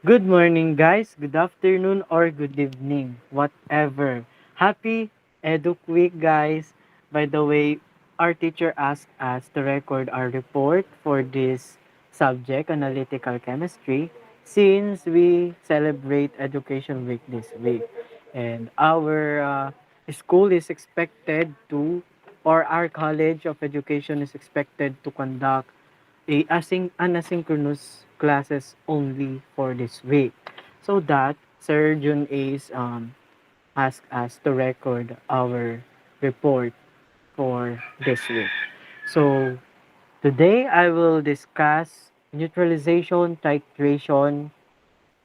Good morning, guys. Good afternoon or good evening, whatever. Happy Edu Week, guys. By the way, our teacher asked us to record our report for this subject, Analytical Chemistry, since we celebrate Education Week this week. And our school is expected to, or our College of Education is expected to conduct asynchronous classes only for this week. So that Sir Jun Ace asked us to record our report for this week. So today I will discuss neutralization, titration,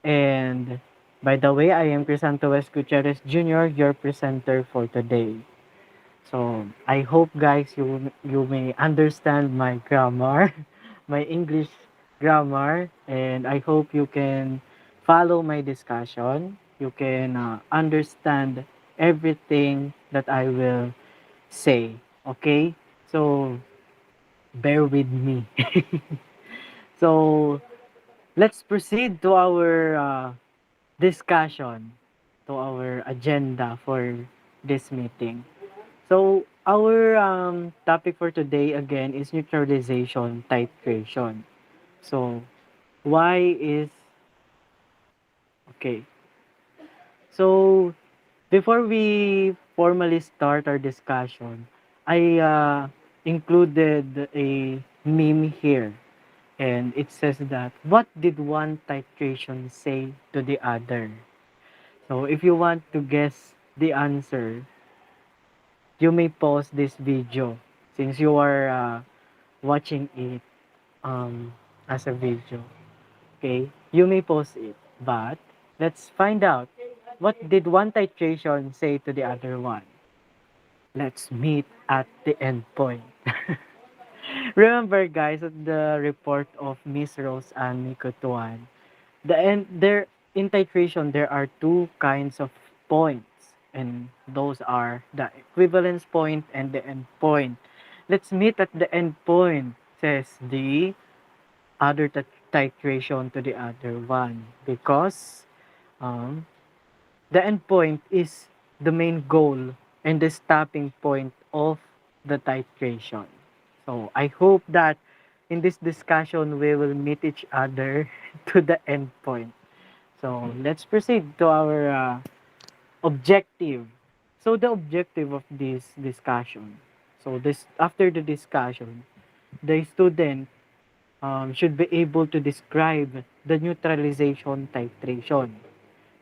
and by the way, I am Crisanto West Gutierrez Jr., your presenter for today. So I hope guys you may understand my grammar, my English grammar, and I hope you can follow my discussion. You can understand everything that I will say. Okay? So bear with me. So let's proceed to our discussion, to our agenda for this meeting. So, our topic for today again is neutralization titration. So, why is okay? So, before we formally start our discussion, I included a meme here, and it says that what did one titration say to the other? So, if you want to guess the answer, you may pause this video since you are watching it um, as a video. Okay, you may pause it, but let's find out what did one titration say to the other one. Let's meet at the end point. Remember, guys, at the report of Miss Rose and Mikotuan, there in titration there are two kinds of points, and those are the equivalence point and the end point. Let's meet at the end point, says the other titration to the other one, because um, the endpoint is the main goal and the stopping point of the titration. So I hope that in this discussion we will meet each other to the endpoint. So let's proceed to our objective. So the objective of this discussion. So this after the discussion, the student should be able to describe the neutralization titration.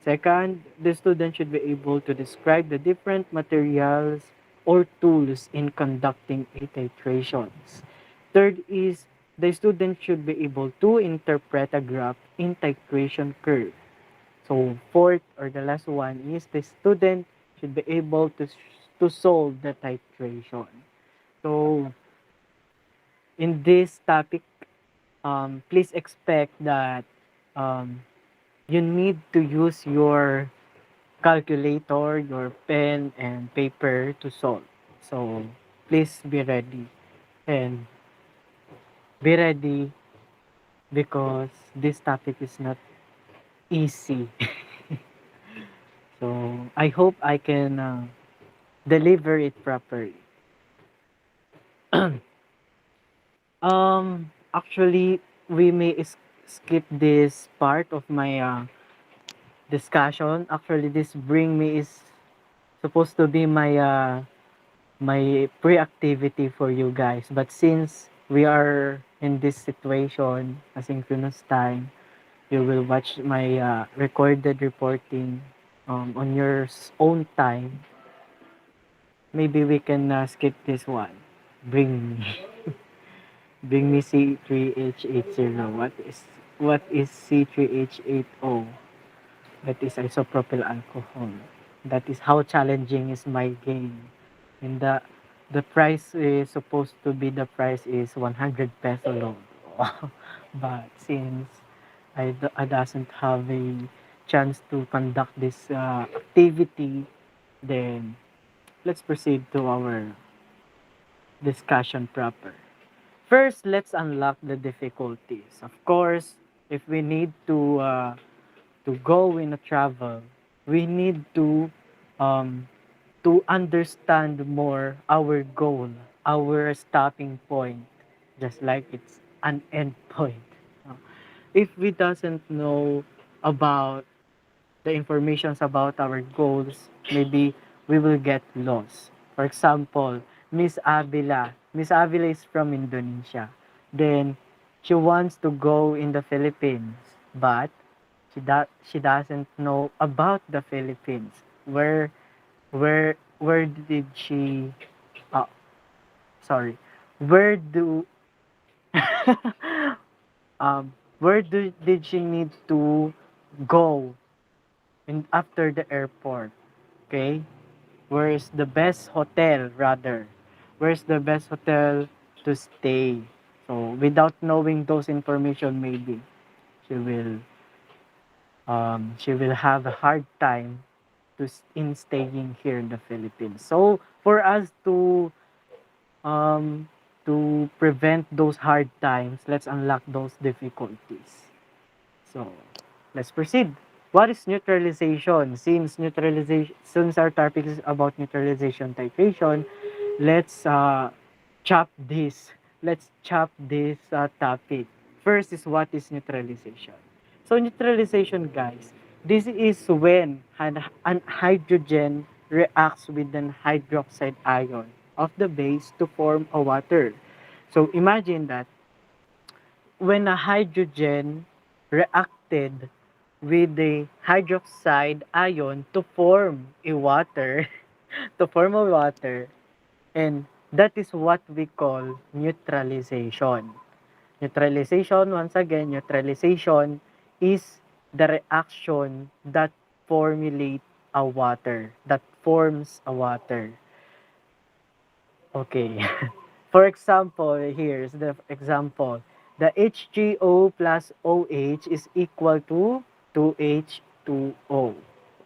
Second, the student should be able to describe the different materials or tools in conducting a titrations. Third is the student should be able to interpret a graph in titration curve. So fourth or the last one is the student should be able to solve the titration. So in this topic, please expect that um, you need to use your calculator, your pen, and paper to solve. So please be ready and be ready because this topic is not easy. So I hope I can deliver it properly. Actually, we may skip this part of my discussion. Actually, this bring me is supposed to be my pre-activity for you guys. But since we are in this situation, asynchronous time, you will watch my recorded reporting on your own time. Maybe we can skip this one. Bring me, bring me C3H80. What is C3H80? That is isopropyl alcohol. That is how challenging is my game. And the price is supposed to be the price is 100 peso load. But since I doesn't have a chance to conduct this activity, then let's proceed to our discussion proper. First, let's unlock the difficulties. Of course, if we need to to go in a travel, we need um, to understand more our goal, our stopping point, just like it's an end point. If we doesn't know about the informations about our goals, maybe we will get lost. For example, Miss Avila is from Indonesia. Then she wants to go in the Philippines, but she doesn't know about the Philippines. Where did she uh, sorry. Where do did she need to go in after the airport? Okay? Where's the best hotel rather? Where's the best hotel to stay? So without knowing those information, maybe she will she will have a hard time in staying here in the Philippines. So for us to prevent those hard times, let's unlock those difficulties. So let's proceed. What is neutralization? Since our topic is about neutralization titration, let's chop this. Let's chop this topic. First is what is neutralization. So neutralization, guys, this is when an hydrogen reacts with an hydroxide ion of the base to form a water. So imagine that when a hydrogen reacted with the hydroxide ion to form a water, to form a water, and that is what we call neutralization. Neutralization, once again, neutralization is the reaction that formulate a water, that forms a water. Okay. For example, here's the example. The HGO plus OH is equal to 2H2O.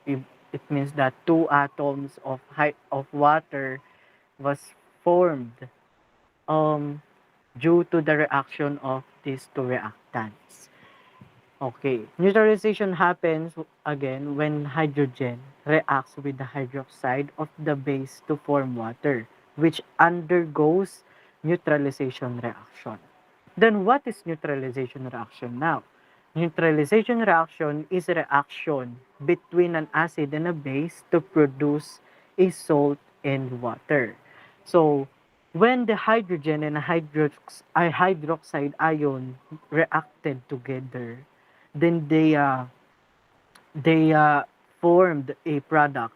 It means that two atoms of water was formed um, due to the reaction of these two reactants. Okay. Neutralization happens again when hydrogen reacts with the hydroxide of the base to form water, which undergoes neutralization reaction. Then what is neutralization reaction now? Neutralization reaction is a reaction between an acid and a base to produce a salt and water. So, when the hydrogen and hydroxide ion reacted together, then they formed a product,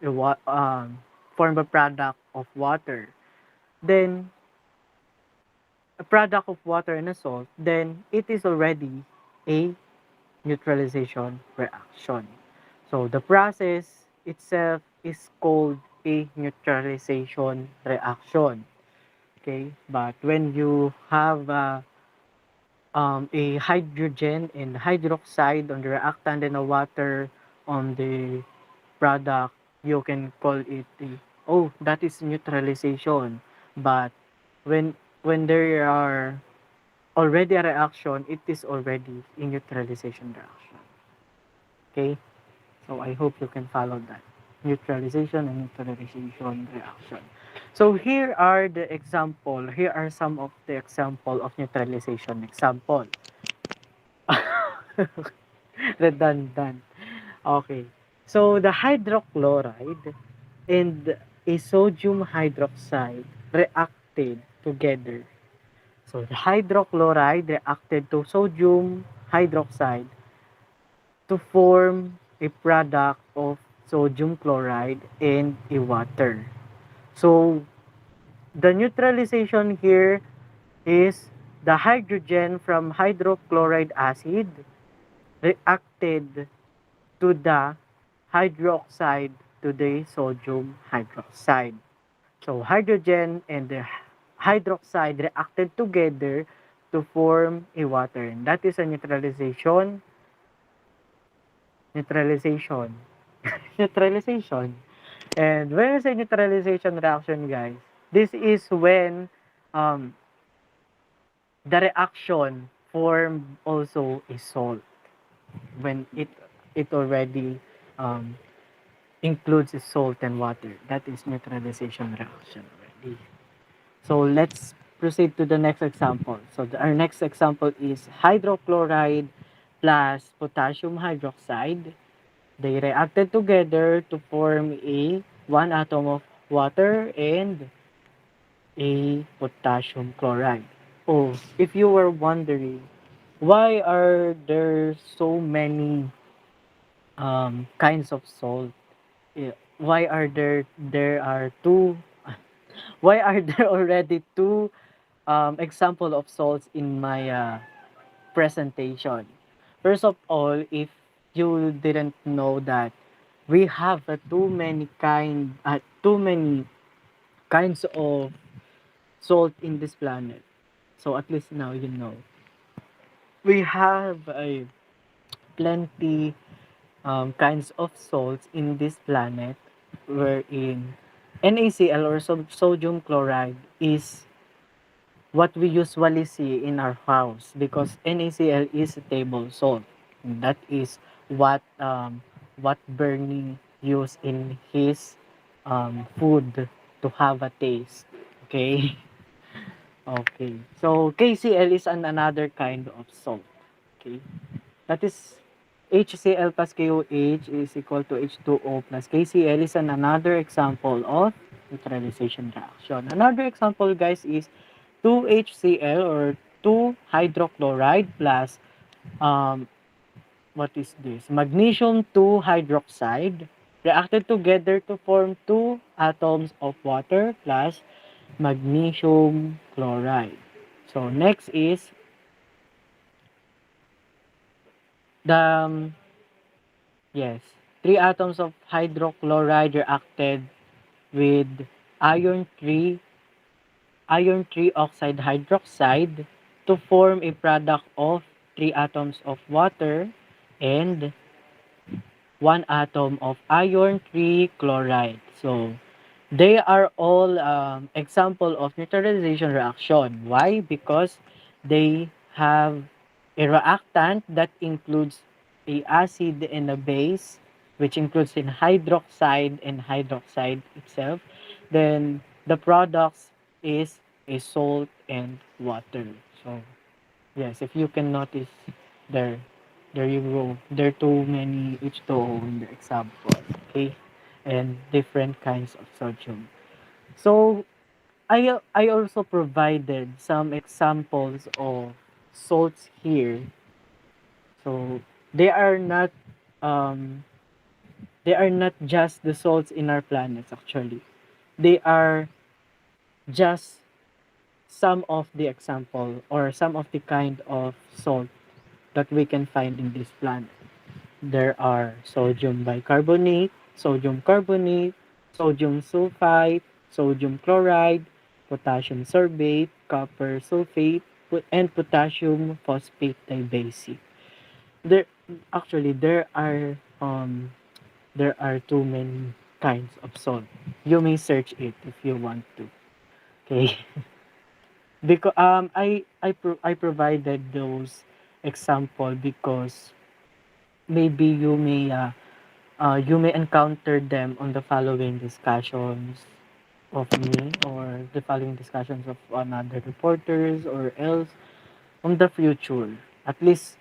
a formed a product of water. Then a product of water and a salt, then it is already a neutralization reaction. So the process itself is called a neutralization reaction. Okay, but when you have a hydrogen and hydroxide on the reactant and a water on the product, you can call it oh, that is neutralization. But when there are already a reaction, it is already a neutralization reaction. Okay? So I hope you can follow that. Neutralization and neutralization reaction. So here are the example. Here are some of the example of neutralization example. Redundant. Okay. So the hydrochloride and a sodium hydroxide reacted together. So the hydrochloride reacted to sodium hydroxide to form a product of sodium chloride and a water. So the neutralization here is the hydrogen from hydrochloride acid reacted to the hydroxide to the sodium hydroxide. So hydrogen and the hydroxide reacted together to form a water. And that is a neutralization, neutralization. And when we say neutralization reaction, guys, this is when um, the reaction form also a salt. When it it already um, includes salt and water. That is neutralization reaction already. So let's proceed to the next example. So our next example is hydrochloride plus potassium hydroxide. They reacted together to form a one atom of water and a potassium chloride. Oh, if you were wondering, why are there so many kinds of salt? Why are there are two? Why are there already two example of salts in my presentation? First of all, if you didn't know that we have too many kinds of salt in this planet. So at least now you know. We have a plenty kinds of salts in this planet wherein NaCl or sodium chloride is what we usually see in our house because NaCl is a table salt. That is what Bernie used in his food to have a taste. Okay. Okay. So KCl is another kind of salt. Okay. That is HCl plus KOH is equal to H2O plus KCl is another example of neutralization reaction. Another example, guys, is 2HCl or 2 hydrochloride plus um, what is this? Magnesium 2 hydroxide reacted together to form two atoms of water plus magnesium chloride. So next is the yes, three atoms of hydrochloride reacted with iron 3 iron 3 oxide hydroxide to form a product of three atoms of water and one atom of iron 3 chloride. So they are all example of neutralization reaction. Why? Because they have a reactant that includes a acid and a base, which includes in hydroxide and hydroxide itself. Then the products is a salt and water. So yes, if you can notice there, there you go. There are too many H2O in the example. Okay, and different kinds of sodium. So I also provided some examples of salts here. So they are not um they are not just the salts in our planets actually. They are just some of the example or some of the kind of salt that we can find in this planet. There are sodium bicarbonate, sodium carbonate, sodium sulfite, sodium chloride, potassium sorbate, copper sulfate, and potassium phosphate dibasic. There actually there are too many kinds of salt. You may search it if you want to. Okay. Because I provided those example because maybe you may encounter them on the following discussions of me or the following discussions of another reporters or else on the future. At least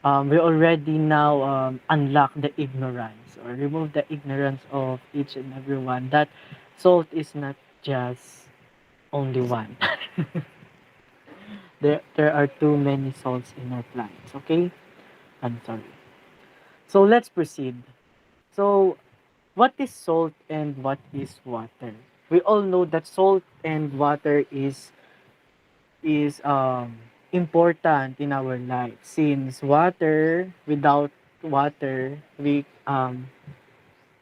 we already now unlock the ignorance or remove the ignorance of each and everyone that salt is not just only one. There are too many salts in our plants. Okay, I'm sorry. So let's proceed. So what is salt and what is water? We all know that salt and water is important in our life since water without water we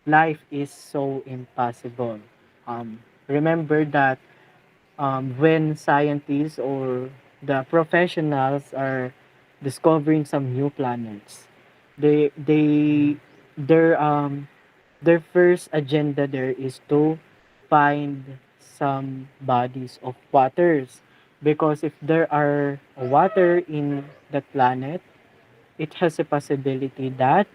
life is so impossible. Remember that when scientists or the professionals are discovering some new planets, they their first agenda there is to find some bodies of waters because if there are water in that planet, it has a possibility that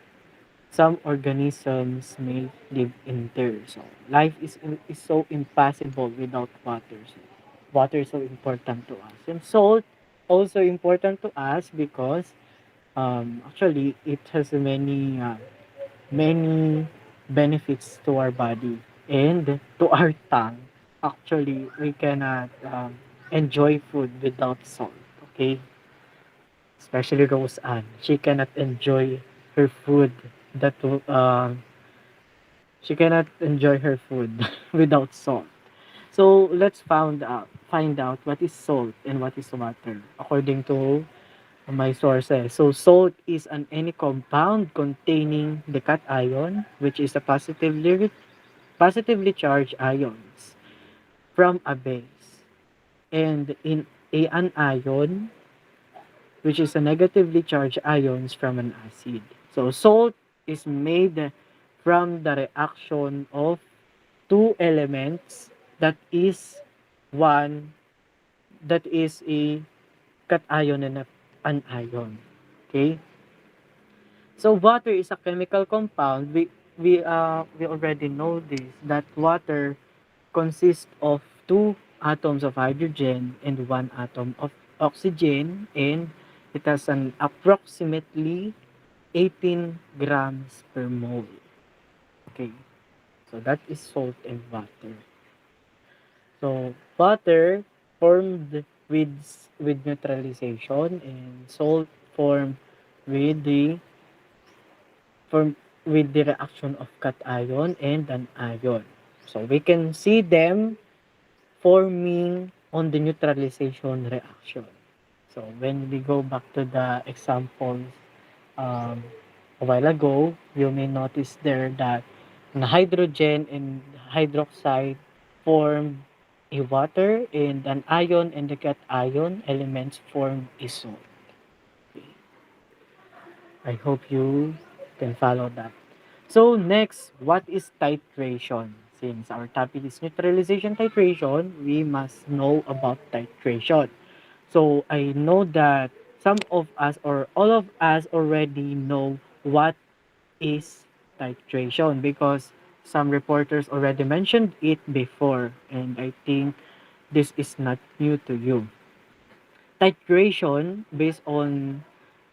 some organisms may live in there. So life is so impossible without water. So water is so important to us. And salt also important to us because actually it has many benefits to our body and to our tongue. Actually, we cannot enjoy food without salt. Okay, especially Rose Ann. She cannot enjoy her food that she cannot enjoy her food without salt. So let's find out what is salt and what is water according to my sources. So salt is an any compound containing the cation, which is a positively charged ions from a base, and in an ion, which is a negatively charged ions from an acid. So salt is made from the reaction of two elements that is one that is a cation and an ion. Okay? So water is a chemical compound. We already know this that water consists of two atoms of hydrogen and one atom of oxygen, and it has an approximately 18 grams per mole. Okay. So that is salt and water. So water formed with neutralization, and salt formed with the formed with the reaction of cation and an ion. So we can see them forming on the neutralization reaction. So when we go back to the examples um, a while ago, you may notice there that the hydrogen and hydroxide form a water, and an ion and the cation elements form a salt. I hope you can follow that. So next, what is titration? Since our topic is neutralization titration, we must know about titration. So I know that some of us or all of us already know what is titration because some reporters already mentioned it before, and I think this is not new to you. Titration, based on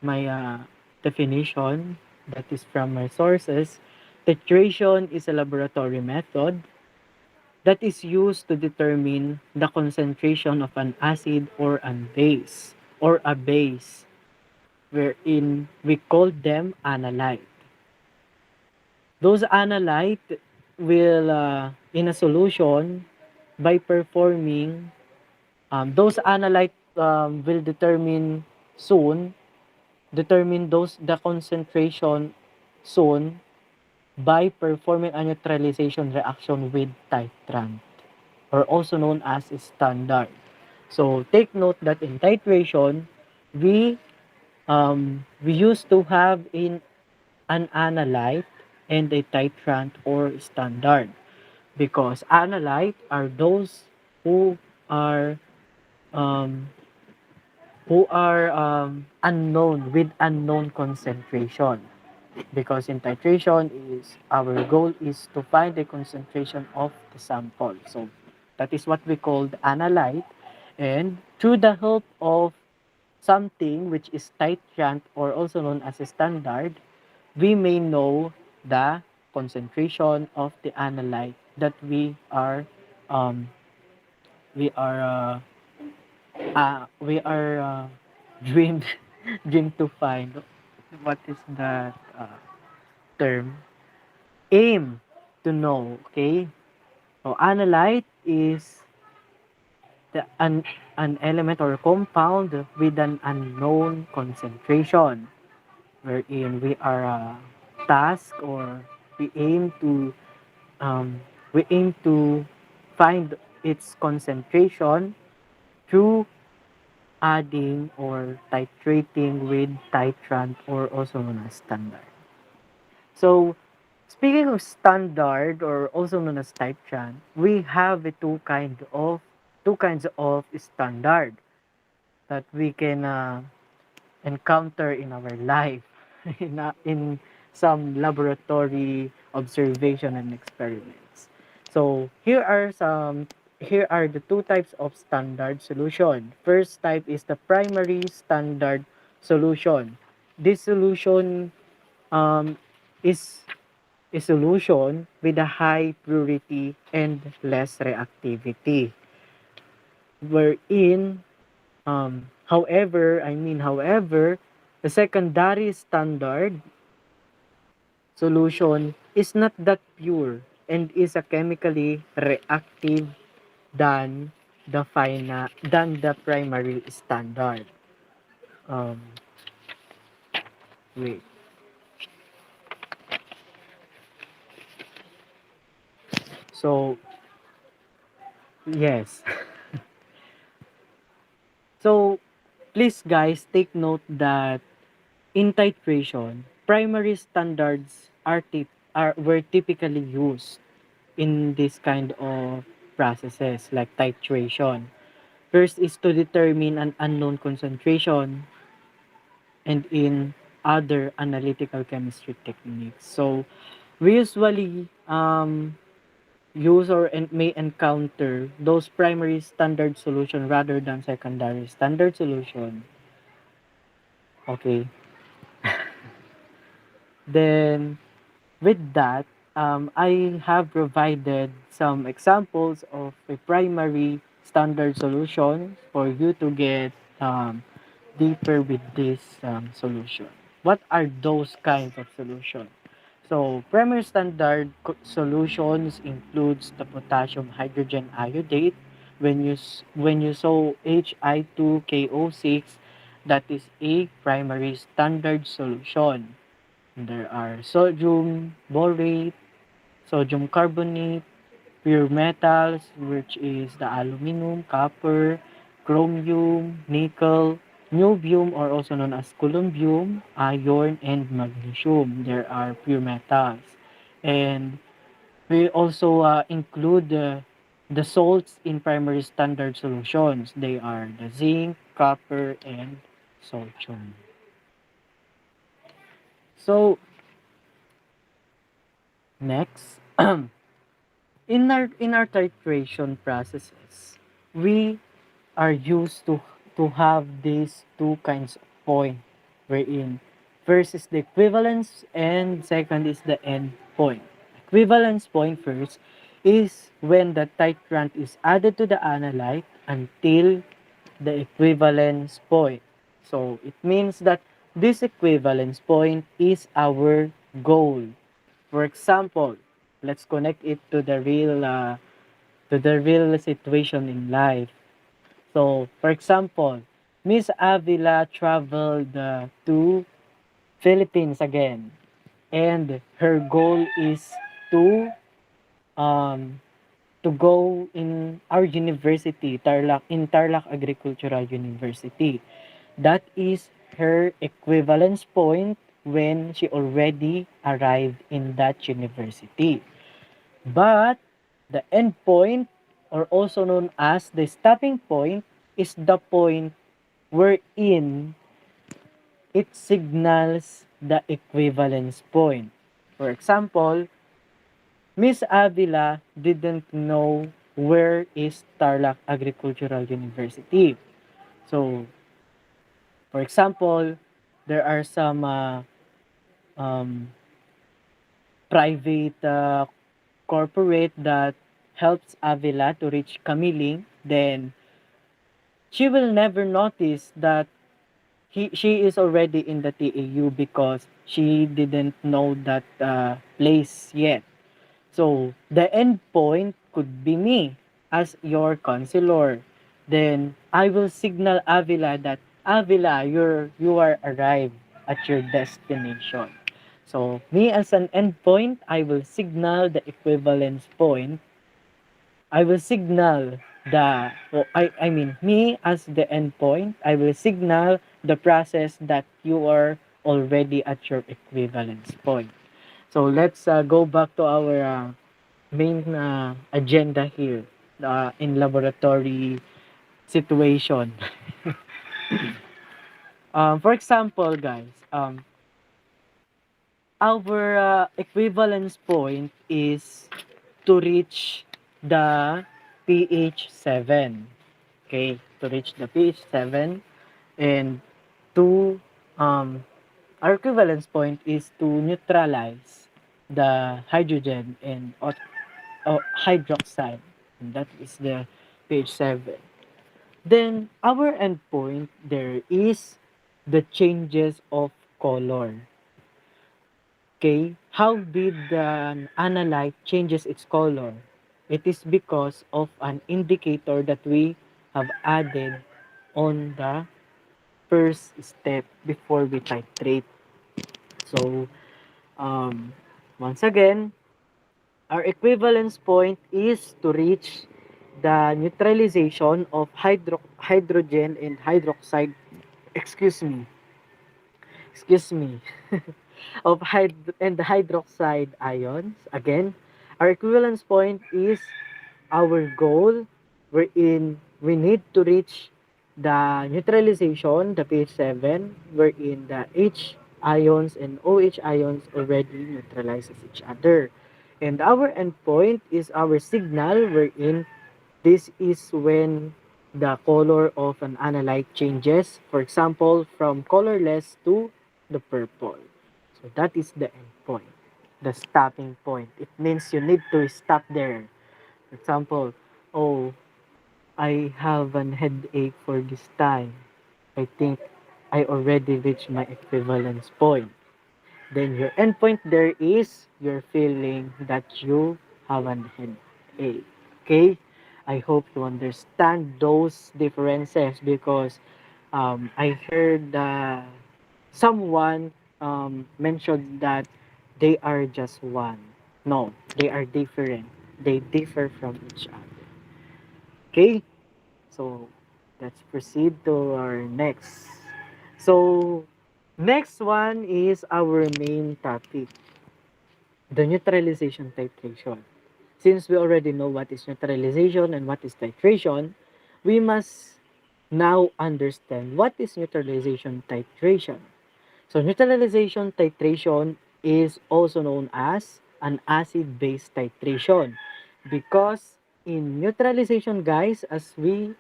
my definition that is from my sources, titration is a laboratory method that is used to determine the concentration of an acid or a base, wherein we call them analyte. Those analyte will in a solution by performing those analyte will soon determine those the concentration soon by performing a neutralization reaction with titrant, or also known as standard. So take note that in titration, we used to have in an analyte and a titrant or standard, because analyte are those who are um, unknown with unknown concentration, because in titration is our goal is to find the concentration of the sample. So that is what we call the analyte, and through the help of something which is titrant or also known as a standard, we may know the concentration of the analyte that um, we are dreamed dreamed to find. What is that term? Aim to know. Okay, so analyte is the an element or compound with an unknown concentration, wherein we are task or we aim to um, we aim to find its concentration through adding or titrating with titrant or also known as standard. So speaking of standard or also known as titrant, we have two kinds of standard that we can encounter in our life in some laboratory observation and experiments. So here are the two types of standard solution. First type is the primary standard solution. This solution um, is a solution with a high purity and less reactivity. Wherein, however, the secondary standard solution is not that pure and is a chemically reactive than the primary standard. Um, wait. So yes. So please guys take note that in titration, primary standards were typically used in this kind of processes like titration. First is to determine an unknown concentration and in other analytical chemistry techniques. So we usually use or may encounter those primary standard solution rather than secondary standard solution. Okay. Then with that, I have provided some examples of a primary standard solution for you to get deeper with this solution. What are those kinds of solutions? So, primary standard solutions includes the potassium hydrogen iodate. When you saw Hi2KO6, that is a primary standard solution. There are sodium borate, sodium carbonate, pure metals, which is the aluminum, copper, chromium, nickel, niobium, or also known as columbium, iron, and magnesium. There are pure metals. And we also include the salts in primary standard solutions. They are the zinc, copper, and sodium. So, next, in our titration processes, we are used to have these two kinds of point wherein first is the equivalence and second is the end point. Equivalence point first is when the titrant is added to the analyte until the equivalence point. So it means that this equivalence point is our goal. For example, let's connect it to the real situation in life. So, for example, Miss Avila traveled to Philippines again, and her goal is to um to go in our university, Tarlac Agricultural University. That is her equivalence point when she already arrived in that university. But the end point, or also known as the stopping point, is the point wherein it signals the equivalence point. For example, Miss Avila didn't know where is Tarlac Agricultural University. So, for example, there are some um, private corporate that helps Avila to reach Kamiling, then she will never notice that she is already in the TAU because she didn't know that place yet. So the end point could be me as your counselor. Then I will signal Avila that Avila, you are arrived at your destination. So me as an endpoint, I will signal the equivalence point. I will signal I mean me as the endpoint, I will signal the process that you are already at your equivalence point. So let's go back to our main agenda here in laboratory situation. For example, guys, our equivalence point is to reach the pH 7. Okay, to reach the pH 7 and to our equivalence point is to neutralize the hydrogen and hydroxide, and that is the pH 7. Then our endpoint there is the changes of color. Okay, how did the analyte changes its color? It is because of an indicator that we have added on the first step before we titrate. So, um, once again, our equivalence point is to reach the neutralization of hydrogen and hydroxide, excuse me, excuse me, of and the hydroxide ions. Again, our equivalence point is our goal wherein we need to reach the neutralization, the pH 7, wherein the H ions and OH ions already neutralizes each other. And our endpoint is our signal wherein this is when the color of an analyte changes. For example, from colorless to the purple. So that is the endpoint, the stopping point. It means you need to stop there. For example, oh, I have an headache for this time. I think I already reached my equivalence point. Then your endpoint there is you're feeling that you have an headache. Okay? I hope you understand those differences because I heard someone mentioned that they are just one. No, they are different. They differ from each other. Okay? So let's proceed to our next. So next one is our main topic, the neutralization titration. Since we already know what is neutralization and what is titration, we must now understand what is neutralization titration. So neutralization titration is also known as an acid-base titration because in neutralization, guys, as we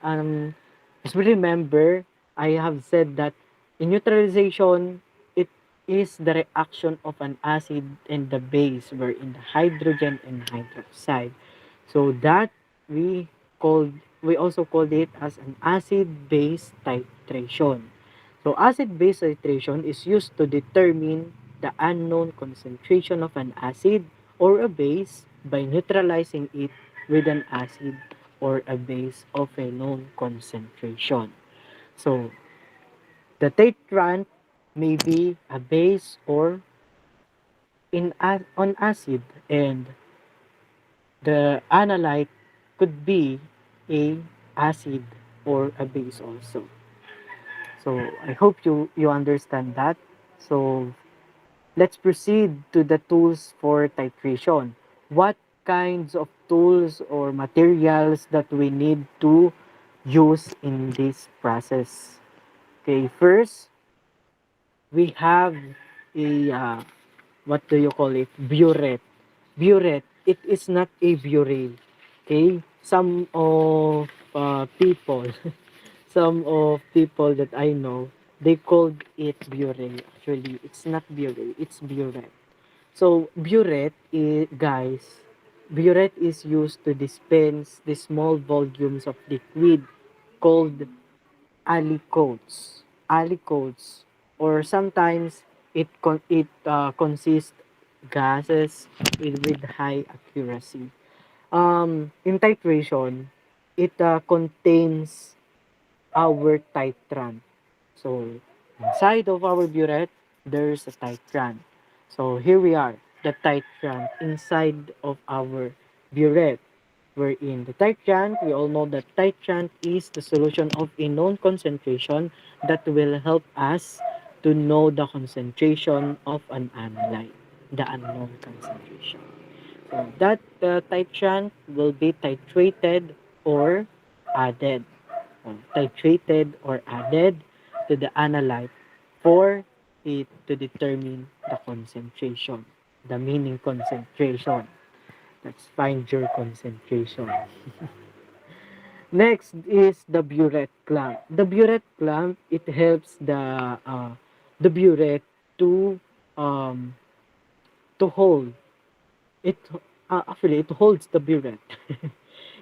remember, I have said that in neutralization it is the reaction of an acid and the base wherein the hydrogen and hydroxide. So that we we also called it as an acid-base titration. So acid-base titration is used to determine the unknown concentration of an acid or a base by neutralizing it with an acid or a base of a known concentration. So the titrant may be a base or on acid, and the analyte could be a acid or a base also. So I hope you understand that. So let's proceed to the tools for titration. What kinds of tools or materials that we need to use in this process? Okay, first we have a what do you call it? Burette. Burette. It is not a burette. Okay, some of people, some of people that I know, they called it burette. Actually, it's not burette. It's burette. So burette, guys, burette is used to dispense the small volumes of liquid called aliquots. Aliquots, or sometimes it consists gases with high accuracy. In titration, it contains our titrant. So inside of our burette, there's a titrant. So here we are, the titrant inside of our burette. Wherein the titrant, we all know that titrant is the solution of a known concentration that will help us to know the concentration of an analyte, the unknown concentration. So that titrant will be titrated or added, titrated or added to the analyte for it to determine the concentration. The meaning concentration. Let's find your concentration. Next is the burette clamp. The burette clamp, it helps the burette to um, to hold it. Actually, it holds the burette.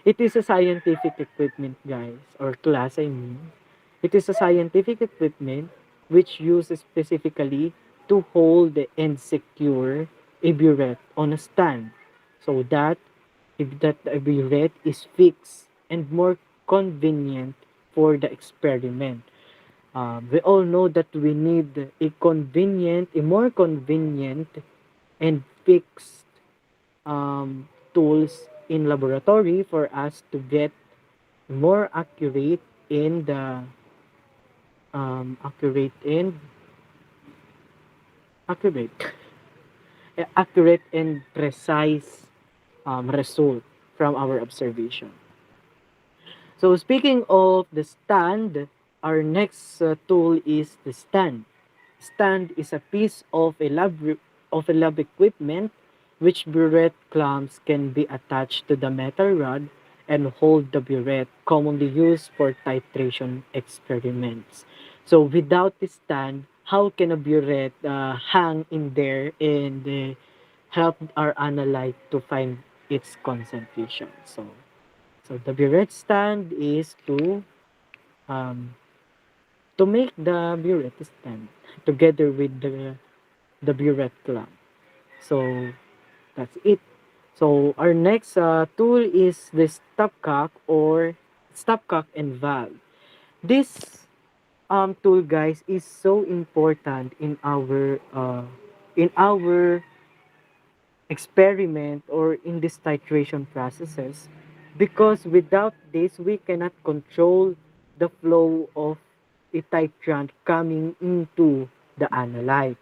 It is a scientific equipment, guys, or class, I mean. It is a scientific equipment which uses specifically to hold and secure a burette on a stand so that if that the burette is fixed and more convenient for the experiment. We all know that we need a more convenient and fixed tools in laboratory for us to get more in the accurate and accurate accurate and precise result from our observation. So speaking of the stand, our next tool is the stand. Stand is a piece of a lab equipment which burette clamps can be attached to the metal rod and hold the burette, commonly used for titration experiments. So without the stand, how can a burette hang in there and help our analyte to find its concentration? So the burette stand is um, to make the burette stand together with the burette clamp. So that's it. So our next tool is the stopcock and valve. This tool, guys, is so important in our experiment or in this titration processes because without this we cannot control the flow of a titrant coming into the analyte.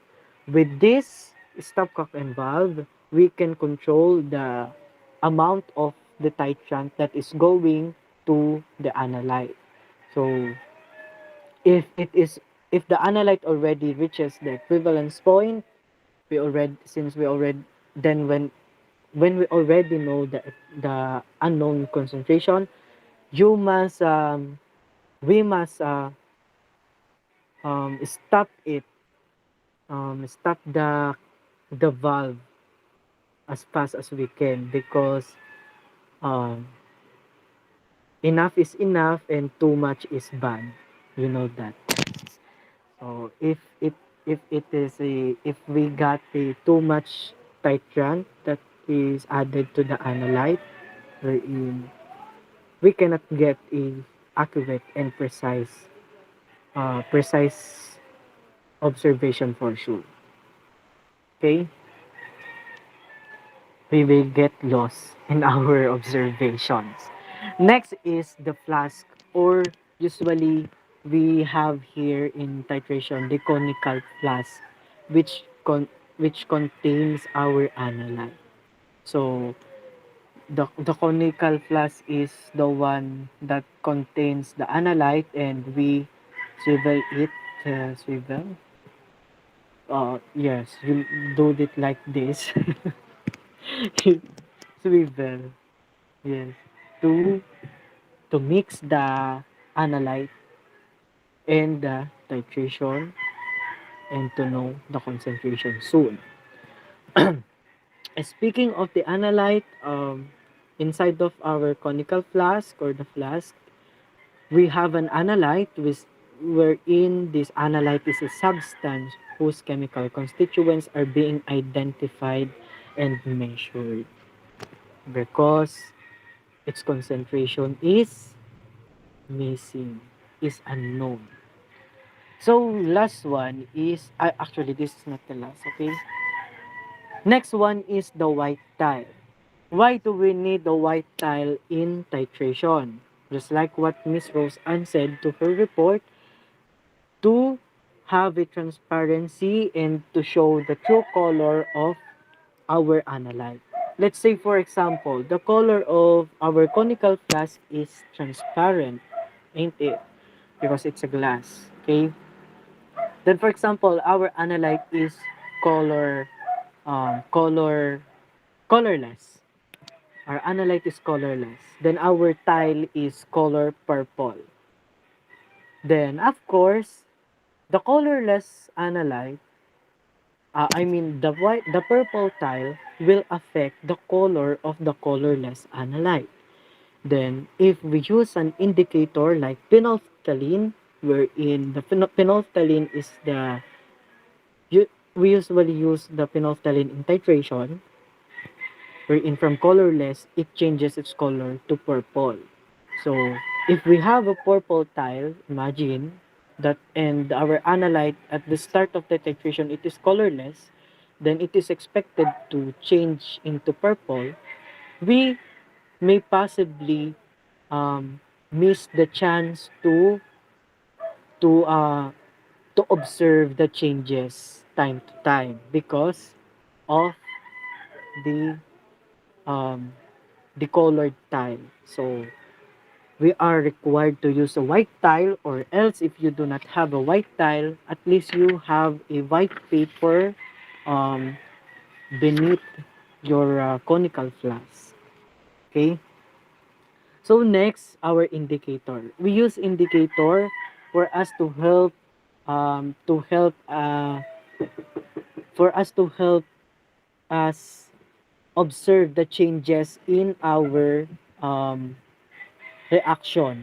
With this stopcock and valve, we can control the amount of the titrant that is going to the analyte. So if it is if the analyte already reaches the equivalence point, we already then when we already know the unknown concentration, you must we must stop it, stop the valve as fast as we can because um, enough is enough and too much is bad. You know that. So if we got a too much titrant that is added to the analyte, wherein we cannot get a accurate and precise observation for sure. Okay, we will get lost in our observations. Next is the flask, or usually we have here in titration the conical flask, which which contains our analyte. So the conical flask is the one that contains the analyte and we swivel it, swivel. Yes, you do it like this. Swivel, yes, to mix the analyte and the titration and to know the concentration soon. Speaking of the analyte, inside of our conical flask or the flask, we have an analyte wherein this analyte is a substance whose chemical constituents are being identified and measured because its concentration is missing, is unknown. So last one is actually this is not the last, okay? Next one is the white tile. Why do we need the white tile in titration? Just like what Miss Rose Ann said to her report, to have a transparency and to show the true color of our analyte. Let's say for example, the color of our conical flask is transparent, ain't it? Because it's a glass, okay? Then for example, our analyte is color color colorless. Our analyte is colorless. Then our tile is color purple. Then of course, the colorless analyte, the purple tile will affect the color of the colorless analyte. Then, if we use an indicator like phenolphthalein, wherein the phenolphthalein is we usually use the phenolphthalein in titration, wherein from colorless, it changes its color to purple. So, if we have a purple tile, imagine that, and our analyte at the start of the titration, it is colorless, then it is expected to change into purple. We may possibly um, miss the chance to uh, to observe the changes time to time because of the um, the colored tile. So we are required to use a white tile, or else if you do not have a white tile, at least you have a white paper um, beneath your conical flask. Okay. So next, our indicator. We use indicator for us to help um, to help uh, to help us observe the changes in our um, reaction.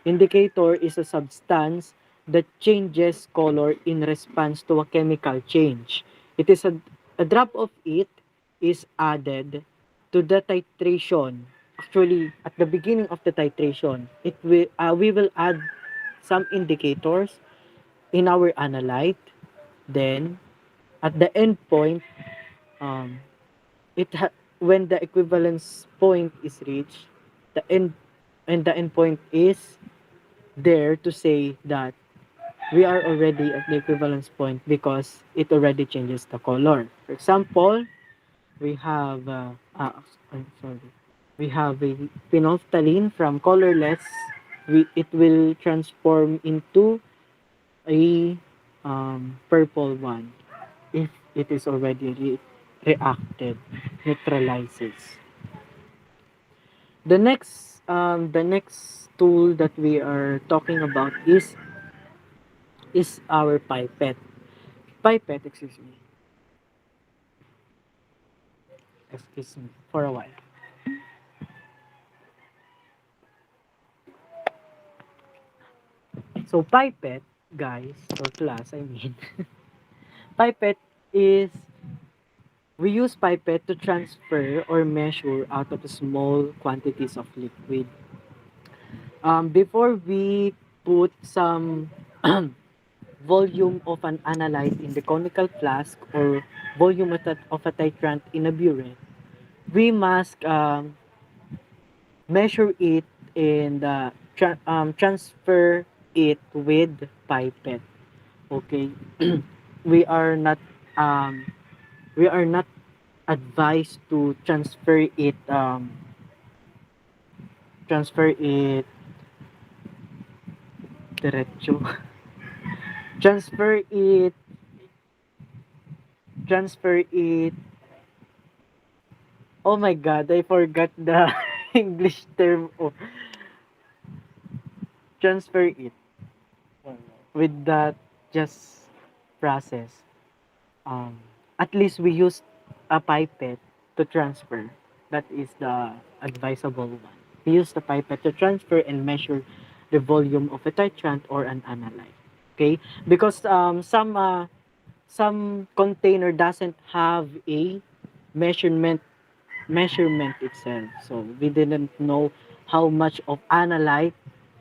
Indicator is a substance that changes color in response to a chemical change. It is a drop of it is added to the titration. Actually, at the beginning of the titration, we will add some indicators in our analyte. Then, at the end point, um, when the equivalence point is reached, the end the end point is there to say that we are already at the equivalence point because it already changes the color. For example, we have I'm sorry. We have a phenolphthalein from colorless. It will transform into a purple one if it is already reacted, neutralizes. The next tool that we are talking about is our pipette. Pipette, excuse me for a while. So pipette, guys, or class, I mean, pipette is we use pipette to transfer or measure out of small quantities of liquid. Before we put some volume of an analyte in the conical flask or volume of a titrant in a burette, we must measure it and transfer it with pipette. Okay, we are not um, we are not advised to transfer it derecho. transfer it transfer it Oh my god, I forgot the English term of transfer it with that just process. Um, at least we use a pipette to transfer. That is the advisable one. We use the pipette to transfer and measure the volume of a titrant or an analyte. Okay, because some container doesn't have a measurement measurement itself. So we didn't know how much of analyte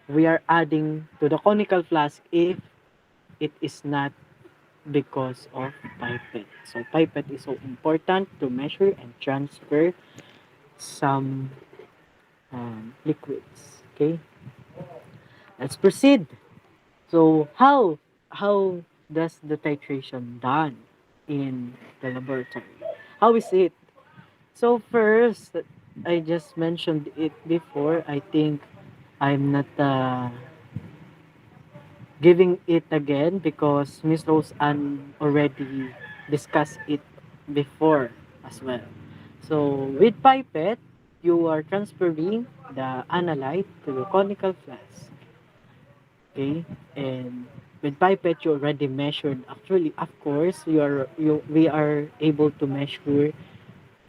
we are adding to the conical flask if it is not because of pipette. So pipette is so important to measure and transfer some liquids. Okay, let's proceed. So how does the titration done in the laboratory? How is it? So first, I just mentioned it before. I think I'm not giving it again because Miss Rose Ann already discussed it before as well. So with pipette, you are transferring the analyte to the conical flask. Okay? And with pipette, you already measured. Actually, of course, we are able to measure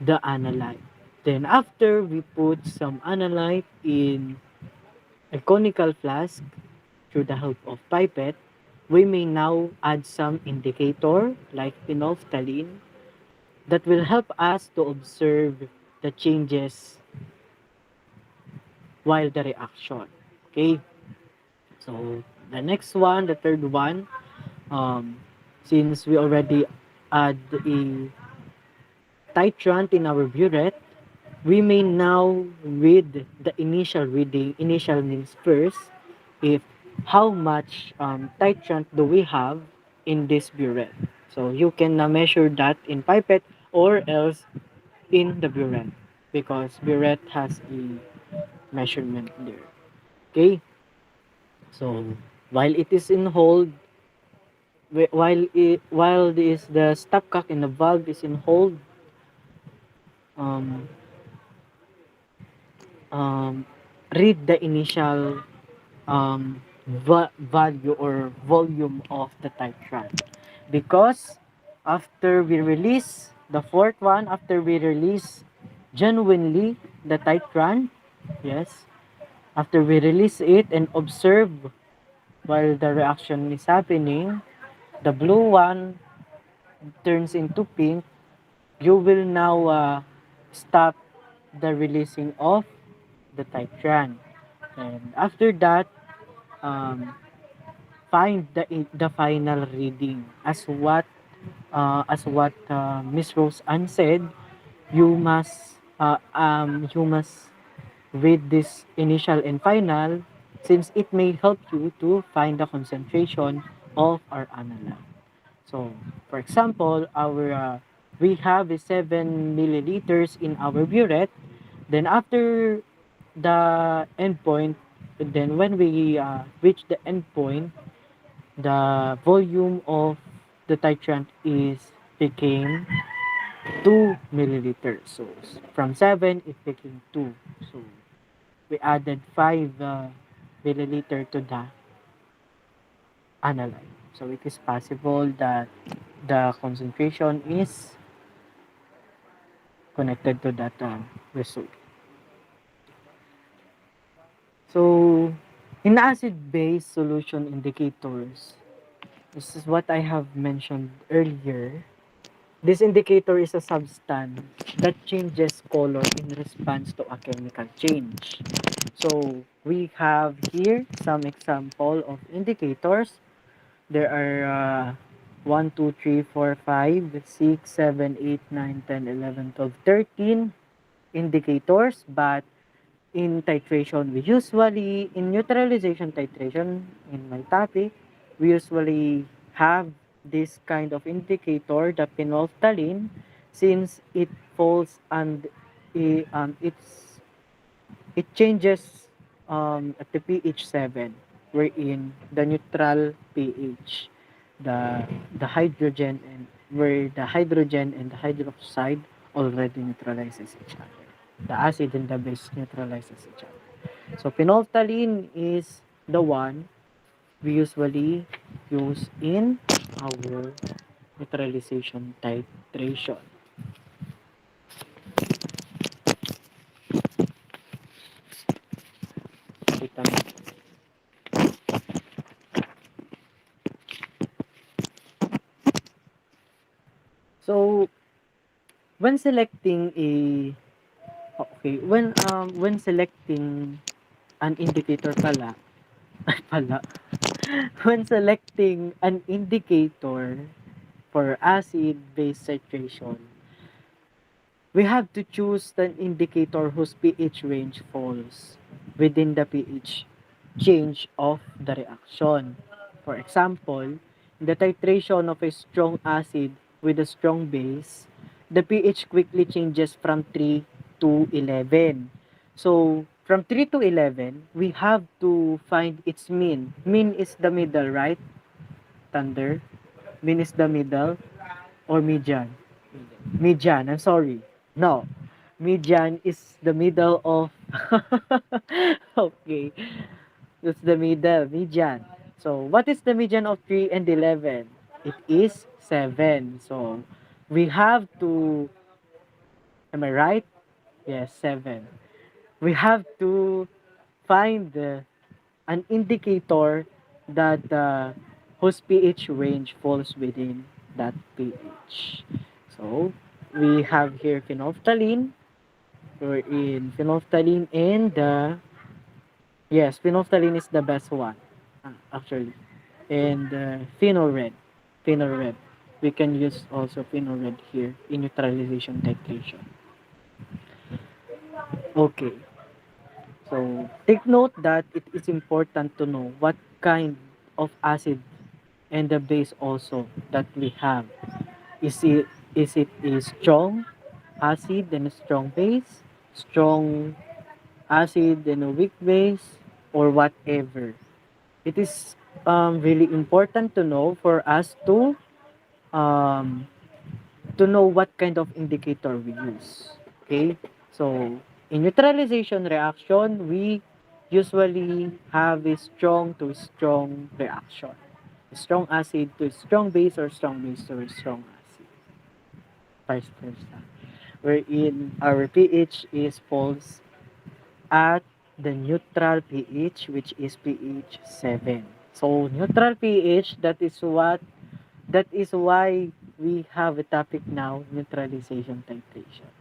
the analyte. Then after we put some analyte in a conical flask through the help of pipette, we may now add some indicator like phenolphthalein that will help us to observe the changes while the reaction. Okay, so the next one, the third one, um, since we already add a titrant in our burette, we may now read the initial reading. Initial means first, if how much titrant do we have in this burette. So you can measure that in pipette or else in the burette because burette has a measurement there. Okay, so while it is in hold, while this the stopcock and the valve is in hold, um, um, read the initial value or volume of the titrant because after we release the fourth one, after we release genuinely the titrant, yes, after we release it and observe while the reaction is happening, the blue one turns into pink. You will now stop the releasing of the titrant, and after that, um, find the final reading as what Miss Rose Ann said. You must read this initial and final since it may help you to find the concentration of our analyte. So, for example, our we have a 7 milliliters in our burette. Then after the endpoint, then when we reach the endpoint, the volume of the titrant is became 2 milliliters. So from 7 it became 2. So we added 5 milliliter to the analyte. So it is possible that the concentration is connected to that result. So in acid-base solution indicators, this is what I have mentioned earlier. This indicator is a substance that changes color in response to a chemical change. So we have here some example of indicators. There are 1, 2, 3, 4, 5, 6, 7, 8, 9, 10, 11, 12, 13 indicators, but in titration, in neutralization titration, in my topic, we usually have this kind of indicator, the phenolphthalein, since it falls and it changes at the pH 7, wherein the neutral pH, the hydrogen and where the hydrogen and the hydroxide already neutralizes each other. The acid and the base neutralizes each other. So phenolphthalein is the one we usually use in our neutralization titration. Kita mo. So when selecting a when selecting an indicator pala when selecting an indicator for acid base titration, we have to choose an indicator whose pH range falls within the pH change of the reaction. For example, in the titration of a strong acid with a strong base, the pH quickly changes from 3 to 11. So, from 3 to 11, we have to find its mean. Mean is the middle, right? Thunder. Mean is the middle or median? Median, I'm sorry. No. Median is the middle of okay. That's the middle, median. So, what is the median of 3 and 11? It is 7. So, we have to, am I right? Yes, 7. We have to find an indicator that whose pH range falls within that pH. So, we have here phenolphthalein. We're in phenolphthalein and yes, phenolphthalein is the best one, actually. And phenol red. Phenol red. We can use also phenol red here in neutralization titration. Okay. So, take note that it is important to know what kind of acid and the base also that we have. Is it a strong acid and a strong base, strong acid and a weak base, or whatever? It is really important um, to know what kind of indicator we use. Okay, so in neutralization reaction, we usually have a strong to strong reaction, strong acid to strong base or strong base to strong acid, vice versa. Wherein our pH is falls at the neutral pH, which is pH 7. So neutral pH, that is why we have a topic now, neutralization titration.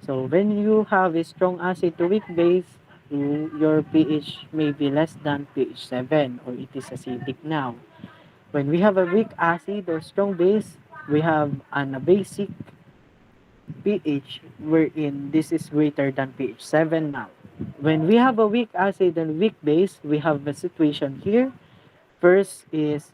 So when you have a strong acid to weak base, your pH may be less than pH 7 or it is acidic now. When we have a weak acid or strong base, we have an basic pH wherein this is greater than pH 7 now. When we have a weak acid and weak base, we have a situation here. First is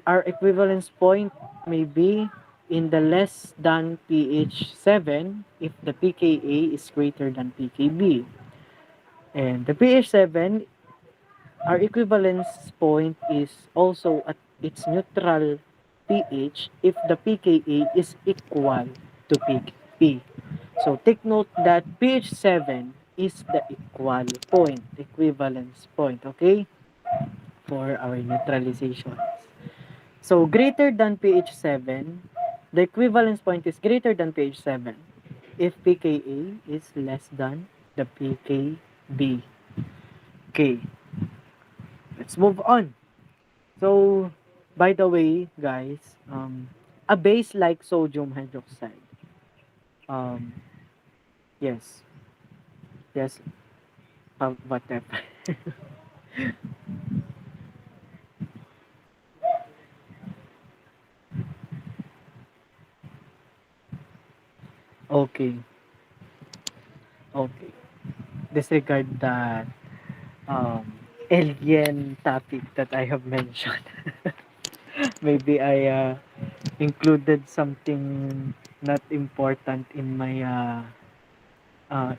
our equivalence point may be in the less than pH 7 if the pKa is greater than pKb. And the pH 7, our equivalence point is also at its neutral pH if the pKa is equal to P. So take note that pH 7 is the equal point, equivalence point, okay, for our neutralizations. So greater than pH 7, the equivalence point is greater than pH 7 if pKa is less than the pKb. Okay, let's move on. So, by the way, guys, a base like sodium hydroxide, um, yes, yes, whatever. Okay, okay. Disregard that um, alien topic that I have mentioned. Maybe I included something not important in my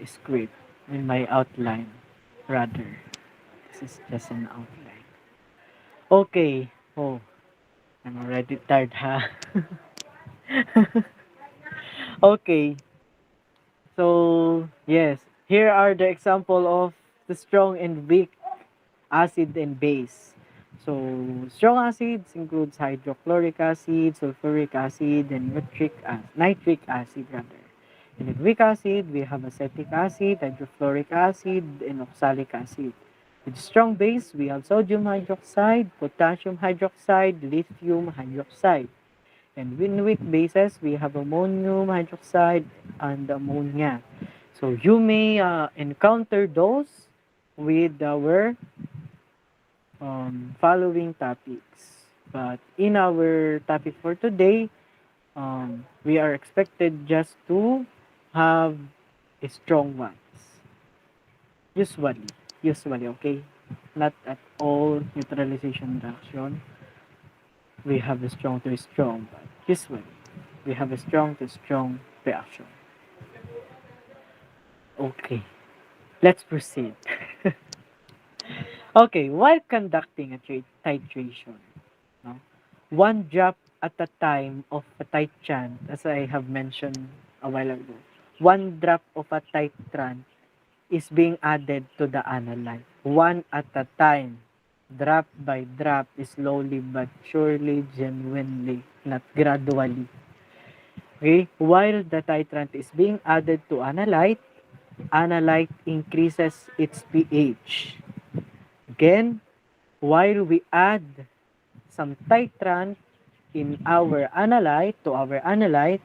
script, in my outline, rather. This is just an outline. Okay. Oh, I'm already tired, ha? Okay. So, yes. Here are the example of the strong and weak acid and base. So, strong acids includes hydrochloric acid, sulfuric acid, and nitric acid rather. And in weak acid, we have acetic acid, hydrofluoric acid, and oxalic acid. With strong base, we have sodium hydroxide, potassium hydroxide, lithium hydroxide. And in weak bases, we have ammonium hydroxide and ammonia. So you may encounter those with our following topics. But in our topic for today, we are expected just to have strong ones. Usually. Usually, okay? Not at all neutralization reaction. We have a strong to strong, but usually we have a strong to strong reaction. Okay. Let's proceed. Okay, while conducting a titration, no, one drop at a time of a titrant, as I have mentioned a while ago, one drop of a titrant is being added to the analyte, one at a time, drop by drop, slowly but surely, genuinely, not gradually. Okay, while the titrant is being added to analyte increases its pH. Again, while we add some titrant in our analyte to our analyte,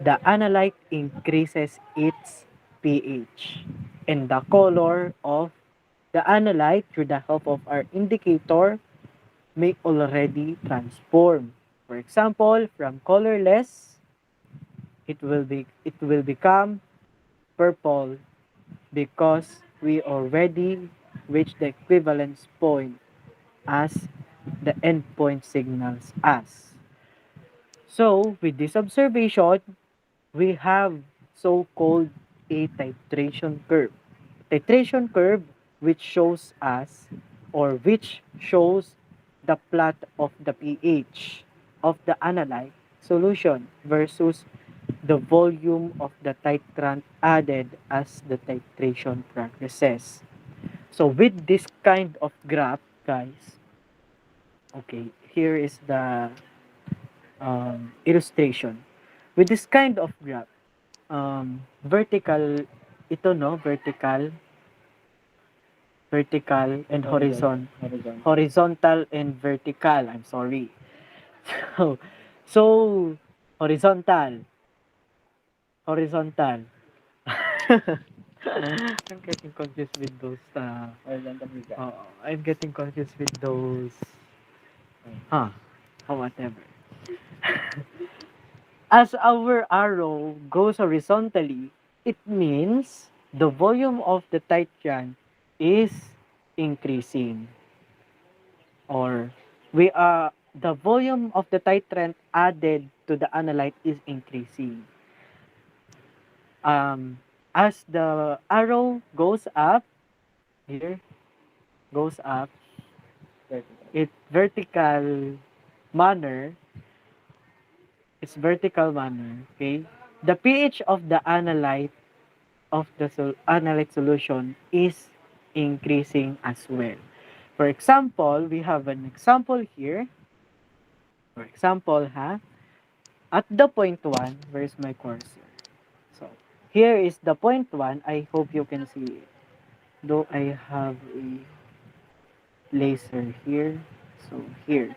the analyte increases its pH. And the color of the analyte through the help of our indicator may already transform. For example, from colorless, it will become purple because we already reached the equivalence point as the endpoint signals us. So, with this observation, we have so-called a titration curve. Titration curve which shows us or which shows the plot of the pH of the analyte solution versus the volume of the titrant added as the titration progresses. So with this kind of graph, guys, okay, here is the illustration. With this kind of graph, vertical, ito no, vertical and horizontal and vertical, I'm sorry. So, so horizontal, horizontal. I'm getting confused with those, I'm getting confused with those, huh, whatever. As our arrow goes horizontally, it means the volume of the titrant is increasing, or we are the volume of the titrant added to the analyte is increasing. As the arrow goes up, here goes up, it vertical manner, it's vertical manner, okay? The pH of the analyte of the analyte solution is increasing as well. For example, we have an example here. For example, at the point 1, where's my cursor? So, here is the point 1. I hope you can see it. Though I have a laser here. So, here.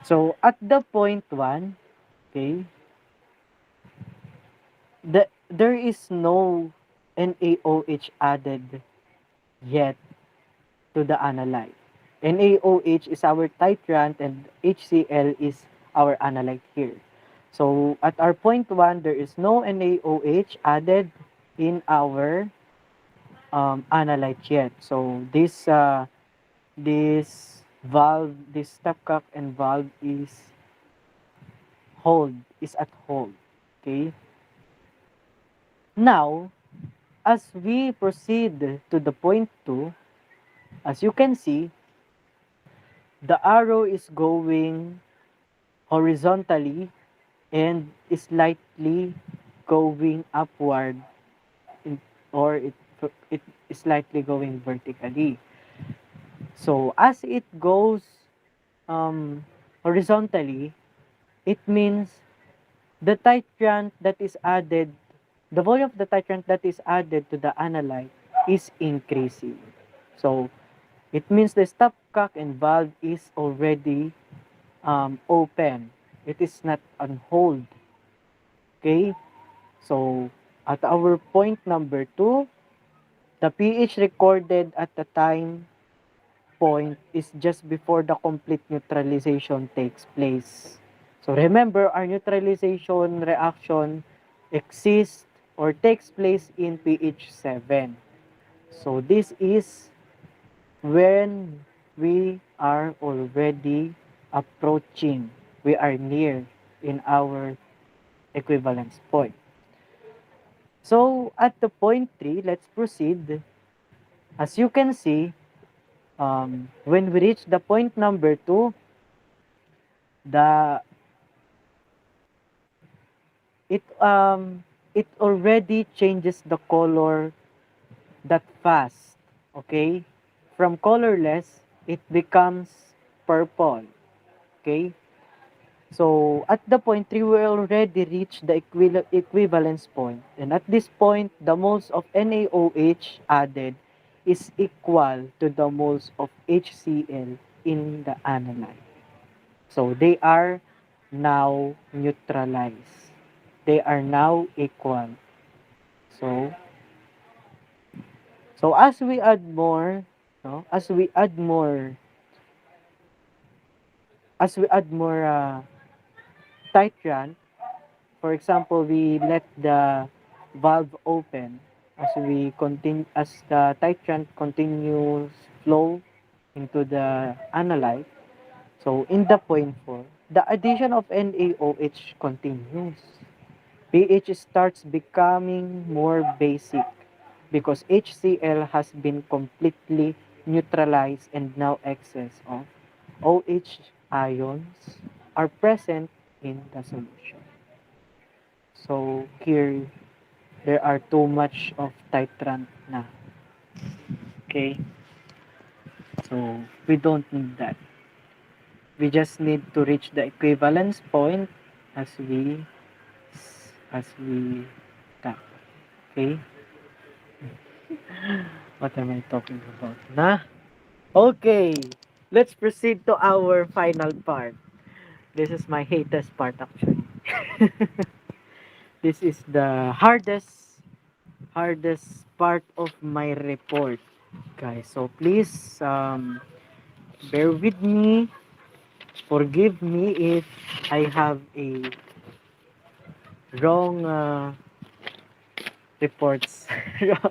So, at the point 1, okay, there is no NaOH added yet to the analyte. NaOH is our titrant and HCl is our analyte here. So at our point 1, there is no NaOH added in our analyte yet. So this valve, this stopcock and valve is at hold. Okay. Now, as we proceed to the point 2, as you can see, the arrow is going horizontally and slightly going upward, in, or it is slightly going vertically. So as it goes horizontally, it means the titrant that is added, the volume of the titrant that is added to the analyte is increasing. So it means the stopcock and valve is already open. It is not on hold. Okay? So, at our point number 2, the pH recorded at the time point is just before the complete neutralization takes place. So, remember, our neutralization reaction exists or takes place in pH 7. So, this is when we are already approaching, we are near in our equivalence point. So, at the point 3, let's proceed. As you can see, when we reach the point number 2, the it already changes the color that fast. Okay? From colorless, it becomes purple. Okay? So, at the point 3, we already reached the equivalence point. And at this point, the moles of NaOH added is equal to the moles of HCl in the analyte. So, they are now neutralized. They are now equal. So, as we add more, no, as we add more titrant, for example, we let the valve open as the titrant continues flow into the analyte. So in the point 4, the addition of NaOH continues. pH starts becoming more basic because HCl has been completely neutralized and now excess of OH ions are present in the solution. So here, there are too much of titrant na. Okay? So we don't need that. We just need to reach the equivalence point as we tap. Okay? What am I talking about na? Okay, let's proceed to our final part. This is my hatest part actually. This is the hardest part of my report, guys. So please bear with me. Forgive me if I have a wrong reports.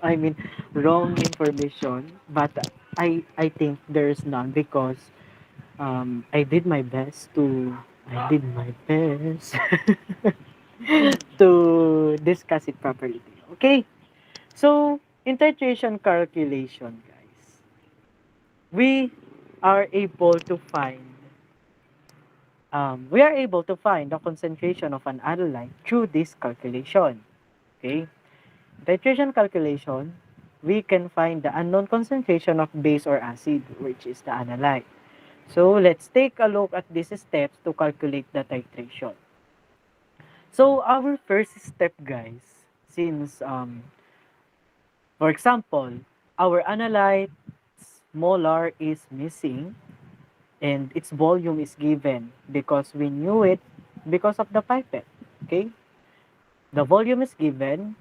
I mean, wrong information. But I think there's none because I did my best to discuss it properly. Okay? So, in titration calculation, guys, we are able to find the concentration of an analyte through this calculation. Okay? Titration calculation, we can find the unknown concentration of base or acid, which is the analyte. So, let's take a look at these steps to calculate the titration. So, our first step, guys, since, for example, our analyte's molar is missing and its volume is given because we knew it because of the pipette. Okay? The volume is given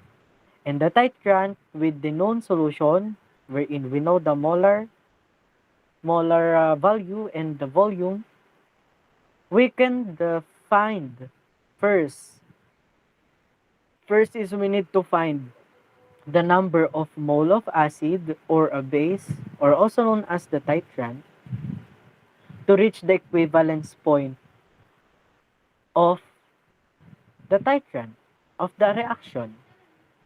and the titrant with the known solution wherein we know the molar value and the volume, we can find first. First is we need to find the number of mole of acid or a base or also known as the titrant to reach the equivalence point of the titrant of the reaction.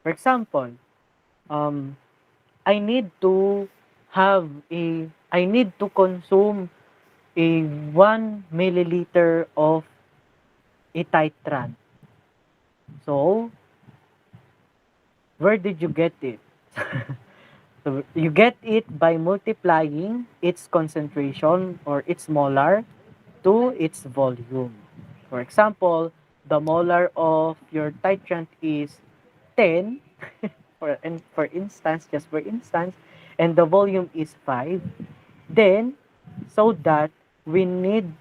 For example, um, I need to consume a 1 milliliter of a titrant. So, where did you get it? So, you get it by multiplying its concentration or its molar to its volume. For example, the molar of your titrant is 10 just for instance, and the volume is 5. Then, so that we need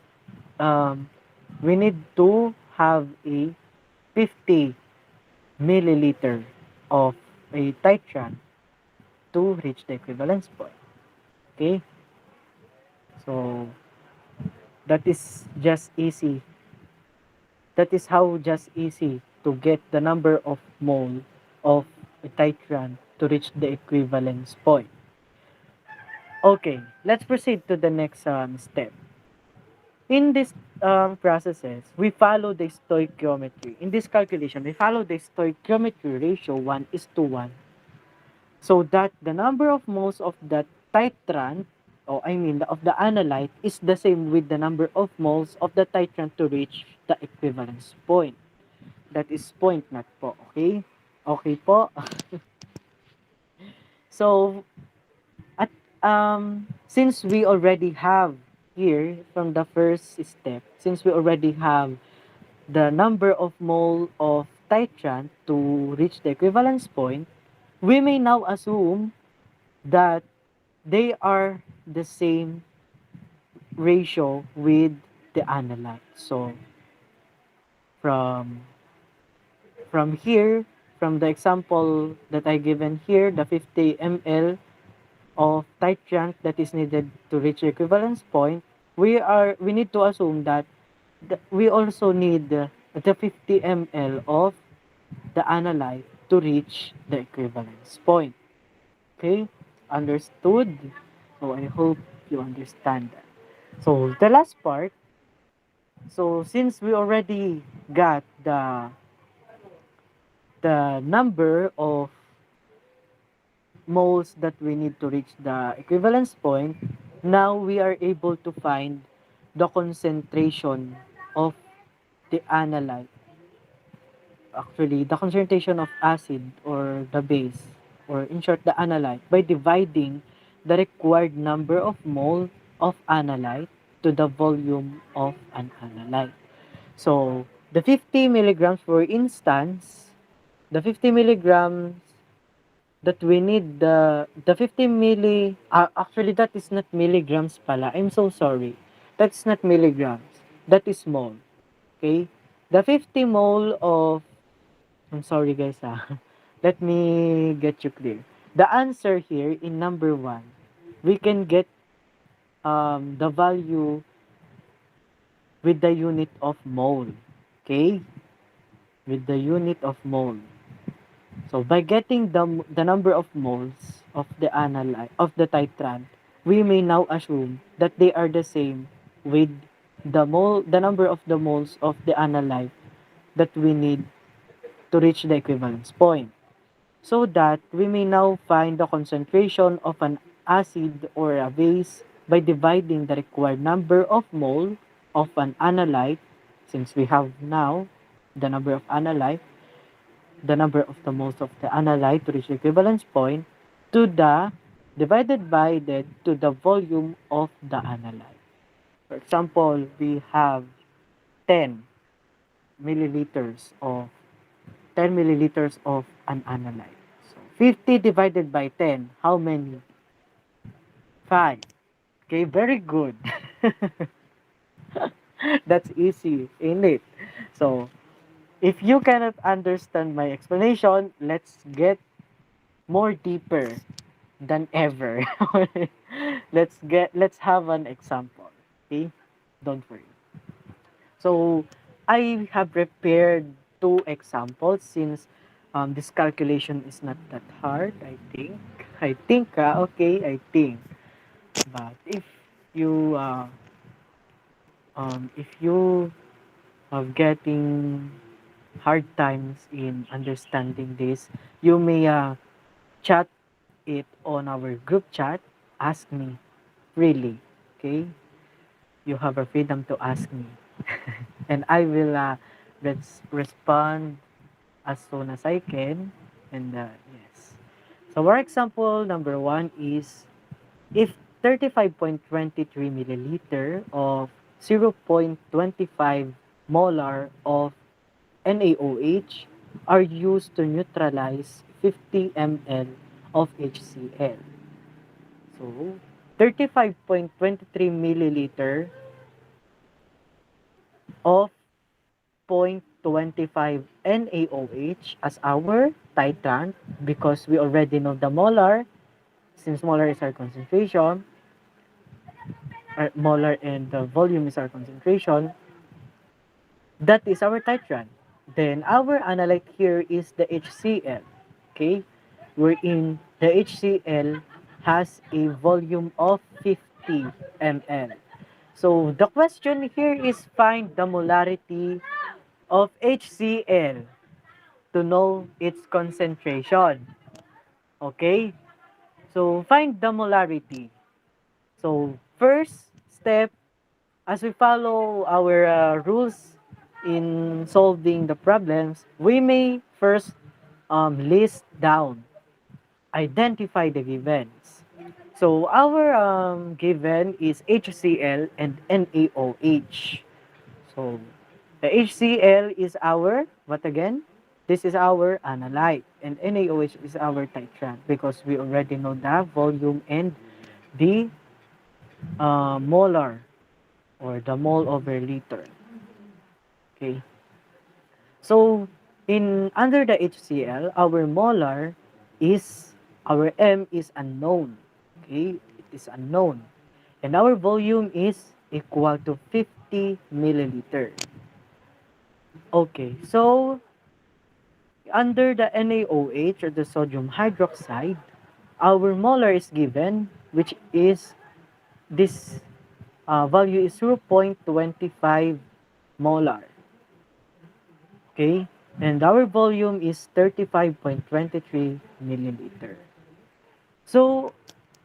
um, we need to have a 50 milliliter of a titrant to reach the equivalence point. Okay? So, that is just easy. That is how just easy to get the number of mole of a titrant to reach the equivalence point. Okay, let's proceed to the next step. In this processes, we follow the stoichiometry. In this calculation, we follow the stoichiometry ratio 1:1 so that the number of moles of the titrant, or I mean of the analyte, is the same with the number of moles of the titrant to reach the equivalence point. That is point not po, okay? Okay po. So at since we already have here from the first step, since we already have the number of mole of titrant to reach the equivalence point, we may now assume that they are the same ratio with the analyte. So from from here, from the example that I given here, the 50 ml of titrant that is needed to reach the equivalence point, we need to assume that we also need the 50 ml of the analyte to reach the equivalence point. Okay? Understood? So I hope you understand that. So the last part, so since we already got the number of moles that we need to reach the equivalence point, now we are able to find the concentration of the analyte. Actually, the concentration of acid or the base, or in short, the analyte, by dividing the required number of mole of analyte to the volume of an analyte. So, the 50 milligrams, for instance, the 50 milligrams that we need, the 50 actually that is not milligrams pala. I'm so sorry. That's not milligrams. That is mole. Okay? The 50 mole of, I'm sorry guys let me get you clear. The answer here in number 1, we can get the value with the unit of mole. Okay? With the unit of mole. So by getting the number of moles of the analyte of the titrant, we may now assume that they are the same with the number of the moles of the analyte that we need to reach the equivalence point. So that we may now find the concentration of an acid or a base by dividing the required number of mole of an analyte, since we have now the number of analyte, the number of the moles of the analyte to reach the equivalence point, to the divided by to the volume of the analyte. For example, we have 10 milliliters of 10 milliliters of an analyte. So 50 divided by 10, how many? 5. Okay, very good. That's easy, ain't it? So, if you cannot understand my explanation, let's get more deeper than ever. Let's have an example. Okay? Don't worry. So I have prepared two examples since this calculation is not that hard, I think. Okay, I think. But if you are getting hard times in understanding this, you may chat it on our group chat. Ask me freely, okay? You have a freedom to ask me, and I will respond as soon as I can. And yes. So our example number 1 is if 35.23 milliliter of 0.25 molar of NaOH are used to neutralize 50 ml of HCl. So, 35.23 milliliter of 0.25 NaOH as our titrant, because we already know the molar, since molar is our concentration, molar and the volume is our concentration, that is our titrant. Then our analyte here is the HCl, okay? Wherein the HCl has a volume of 50 ml. So the question here is find the molarity of HCl to know its concentration. Okay? So find the molarity. So first step, as we follow our rules in solving the problems, we may first list down, identify the givens. So our given is HCl and NaOH. So the HCl is our, what again? This is our analyte, and NaOH is our titrant because we already know the volume and the molar or the mole over liter. Okay. So in under the HCl, our molar is our M is unknown. Okay, it is unknown. And our volume is equal to 50 milliliter. Okay, so under the NaOH or the sodium hydroxide, our molar is given, which is this value is 0.25 molar. Okay, and our volume is 35.23 milliliter. So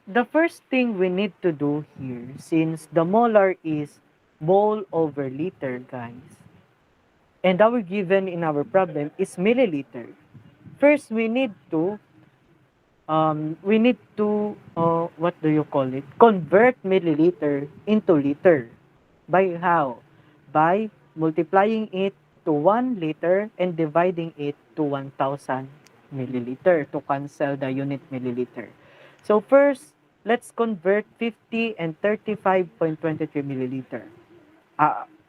the first thing we need to do here, since the molar is mole over liter, guys, and our given in our problem is milliliter. First, we need to what do you call it? Convert milliliter into liter. By how? By multiplying it to 1 liter and dividing it to 1,000 milliliter to cancel the unit milliliter. So first, let's convert 50 and 35.23 milliliter.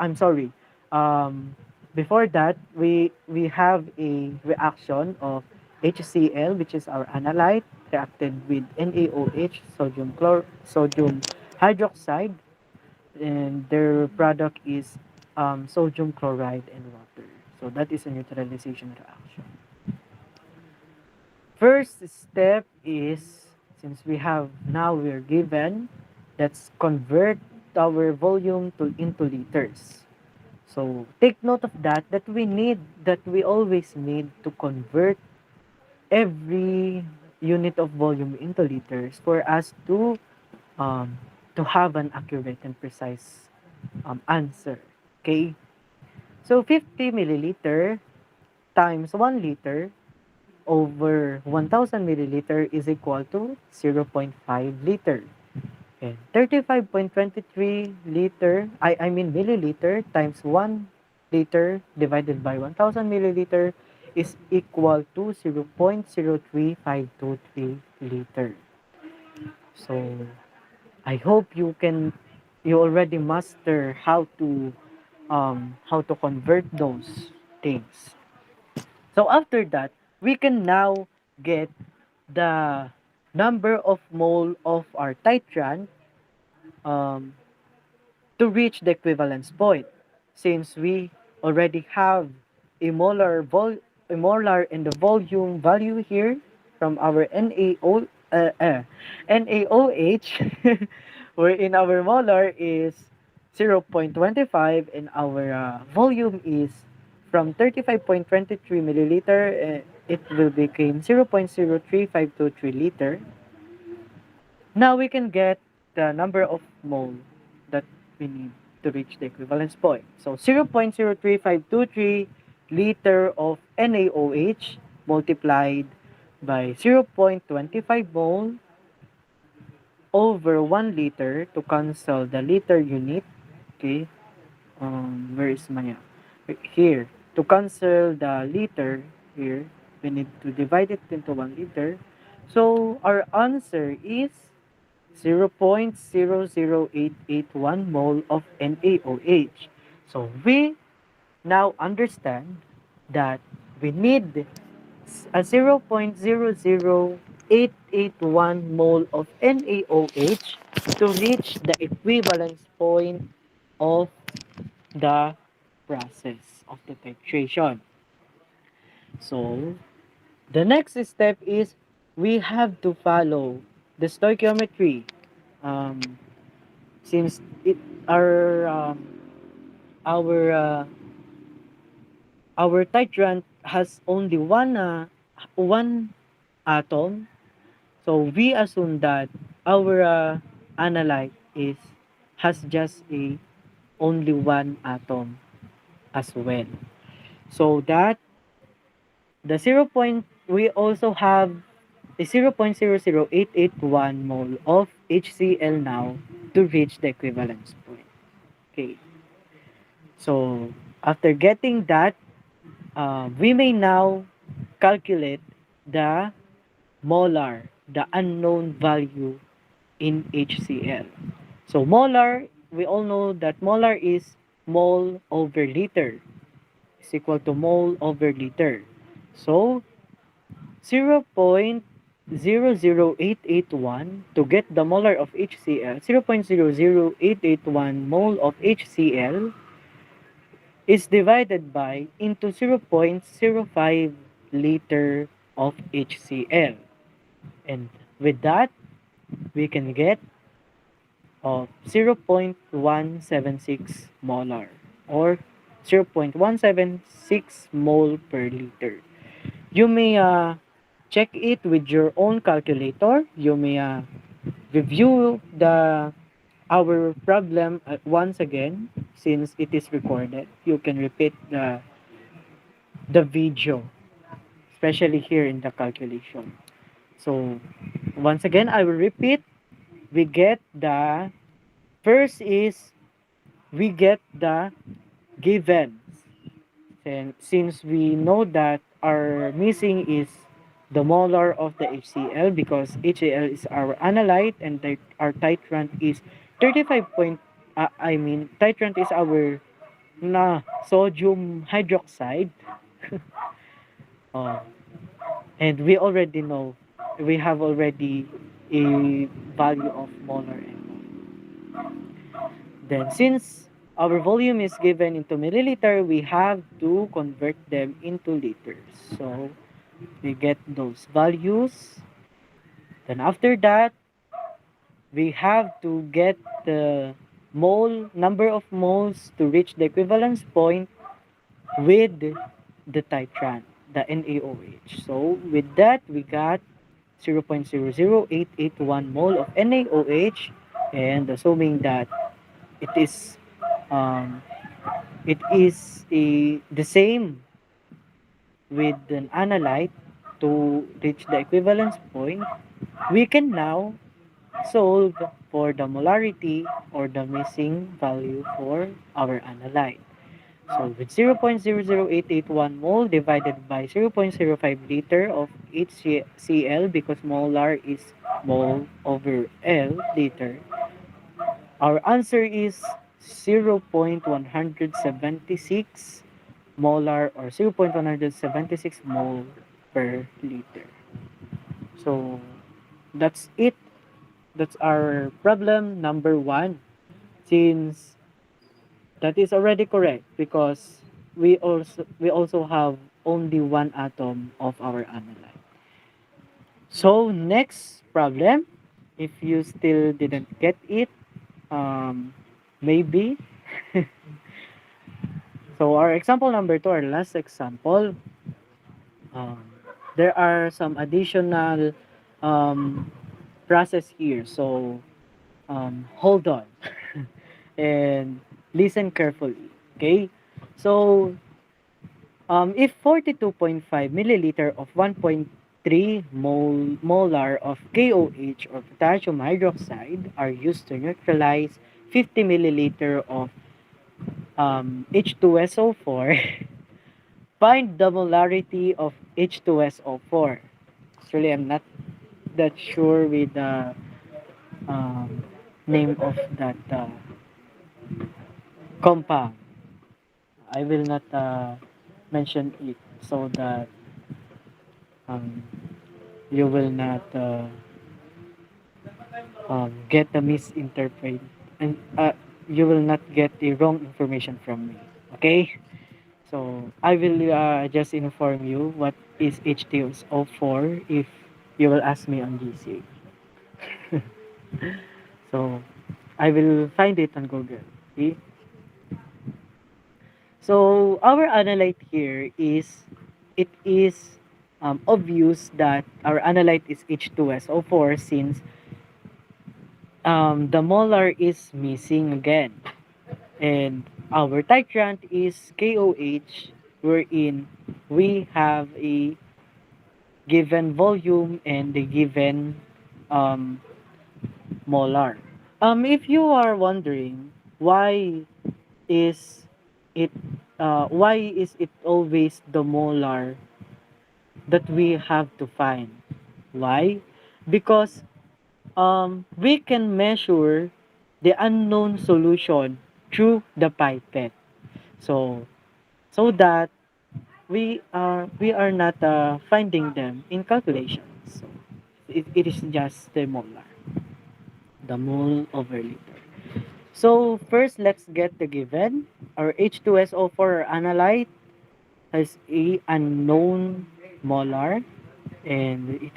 I'm sorry. Um, Before that, we have a reaction of HCl, which is our analyte, reacted with NaOH, sodium hydroxide, and their product is sodium chloride and water. So that is a neutralization reaction. First step is, since we're given, let's convert our volume into liters. So take note of that we always need to convert every unit of volume into liters for us to have an accurate and precise answer. Okay? So 50 milliliter times 1 liter over 1000 milliliter is equal to 0.5 liter. And 35.23 liter, I mean milliliter times 1 liter divided by 1000 milliliter is equal to 0.03523 liter. So I hope you already master how to convert those things. So after that, we can now get the number of mole of our titrant um, to reach the equivalence point. Since we already have a a molar and the volume value here from our NaOH, wherein our molar is 0.25 and our volume is from 35.23 milliliter, it will become 0.03523 liter. Now we can get the number of mole that we need to reach the equivalence point. So 0.03523 liter of NaOH multiplied by 0.25 mole over 1 liter to cancel the liter unit. Okay, where is my here? To cancel the liter here, we need to divide it into 1 liter. So our answer is 0.00881 mole of NaOH. So we now understand that we need a 0.00881 mole of NaOH to reach the equivalence point of the process of the titration. So the next step is we have to follow the stoichiometry. Um, since it our uh, our titrant has only one atom, So we assume that our analyte is has just a only one atom as well. So that the we also have a 0.00881 mole of HCl now to reach the equivalence point. Okay. So after getting that, we may now calculate the molar, the unknown value in HCl. So molar, we all know that molar is mole over liter is equal to mole over liter. So 0.00881 to get the molar of HCl, 0.00881 mole of HCl is divided by into 0.05 liter of HCl. And with that, we can get 0.176 molar or 0.176 mole per liter. You may check it with your own calculator. You may review the our problem once again since it is recorded. You can repeat the video, especially here in the calculation. So once again, I will repeat. We get the first is we get the givens. And since we know that our missing is the molar of the HCl because HCl is our analyte and our titrant is 35 point titrant is our sodium hydroxide. uh, and we already know we have already a value of molar and then since our volume is given into milliliter, we have to convert them into liters. So we get those values. Then after that, we have to get the number of moles to reach the equivalence point with the titrant, the NaOH. So with that, we got 0.00881 mole of NaOH, and assuming that it is um, the same with an analyte to reach the equivalence point, we can now solve for the molarity or the missing value for our analyte. So with 0.00881 mole divided by 0.05 liter of HCl because molar is mole over L liter, our answer is 0.176 molar or 0.176 mole per liter. So that's it. That's our problem number one. Since that is already correct because we also have only one atom of our analyte. So next problem, if you still didn't get it, maybe. So our example number two, our last example, um, there are some additional um, process here. So hold on and listen carefully. Okay. So if 42.5 milliliter of 1.3 molar of KOH or potassium hydroxide are used to neutralize 50 milliliter of H2SO4, find the molarity of H2SO4. Actually, I'm not that sure with the um, name of that compound. I will not mention it so that um, you will not get a misinterpret and you will not get the wrong information from me. Okay? So I will just inform you what is H2SO4 if you will ask me on GC. So I will find it on Google. Okay? So our analyte here is it is obvious that our analyte is H2SO4 since the molar is missing again. And our titrant is KOH, wherein we have a given volume and a given um, molar. If you are wondering is it why is it always the molar that we have to find? Why? Because we can measure the unknown solution through the pipette. So so that we are not finding them in calculations. So it is just the mole over liter. So first, let's get the given. Our H2SO4 analyte has a unknown molar, and it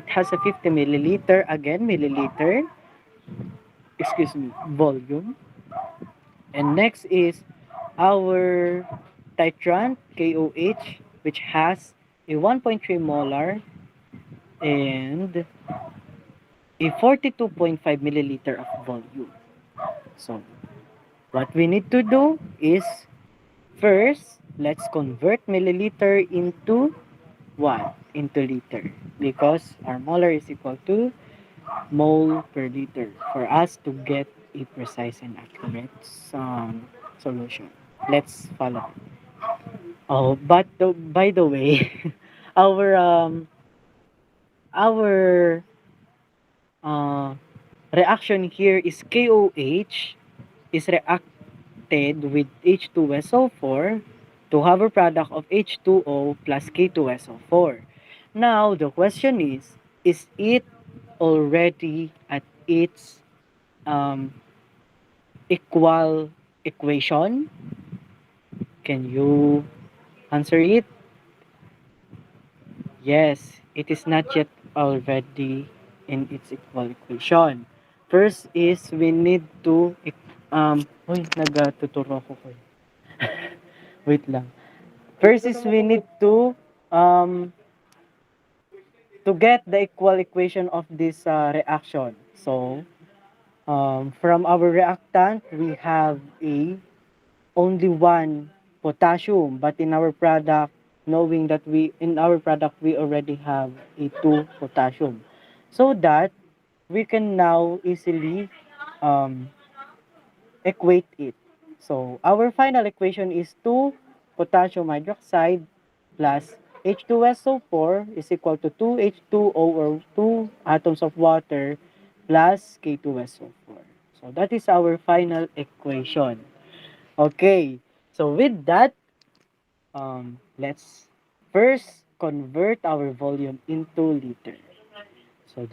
has a 50 milliliter, again milliliter, excuse me, volume. And next is our titrant KOH, which has a 1.3 molar and a 42.5 milliliter of volume. So what we need to do is first, let's convert milliliter into what? Into liter. Because our molar is equal to mole per liter for us to get a precise and accurate solution. Let's follow. Oh, but by the way, our our uh, reaction here is KOH is reacted with H2SO4 to have a product of H2O plus K2SO4. Now, the question is it already at its um, equal equation? Can you answer it? Yes, it is not yet already in its equal equation. First is we need to uy, nagtuturo ko ko. Wait lang. First is we need um to get the equal equation of this reaction. So, from our reactant, we have a only one potassium, but in our product, knowing that we already have a two potassium, so that we can now easily um, equate it. So our final equation is 2 potassium hydroxide plus H2SO4 is equal to 2H2O, or 2 atoms of water, plus K2SO4. So that is our final equation. Okay, so with that, let's first convert our volume into liter. So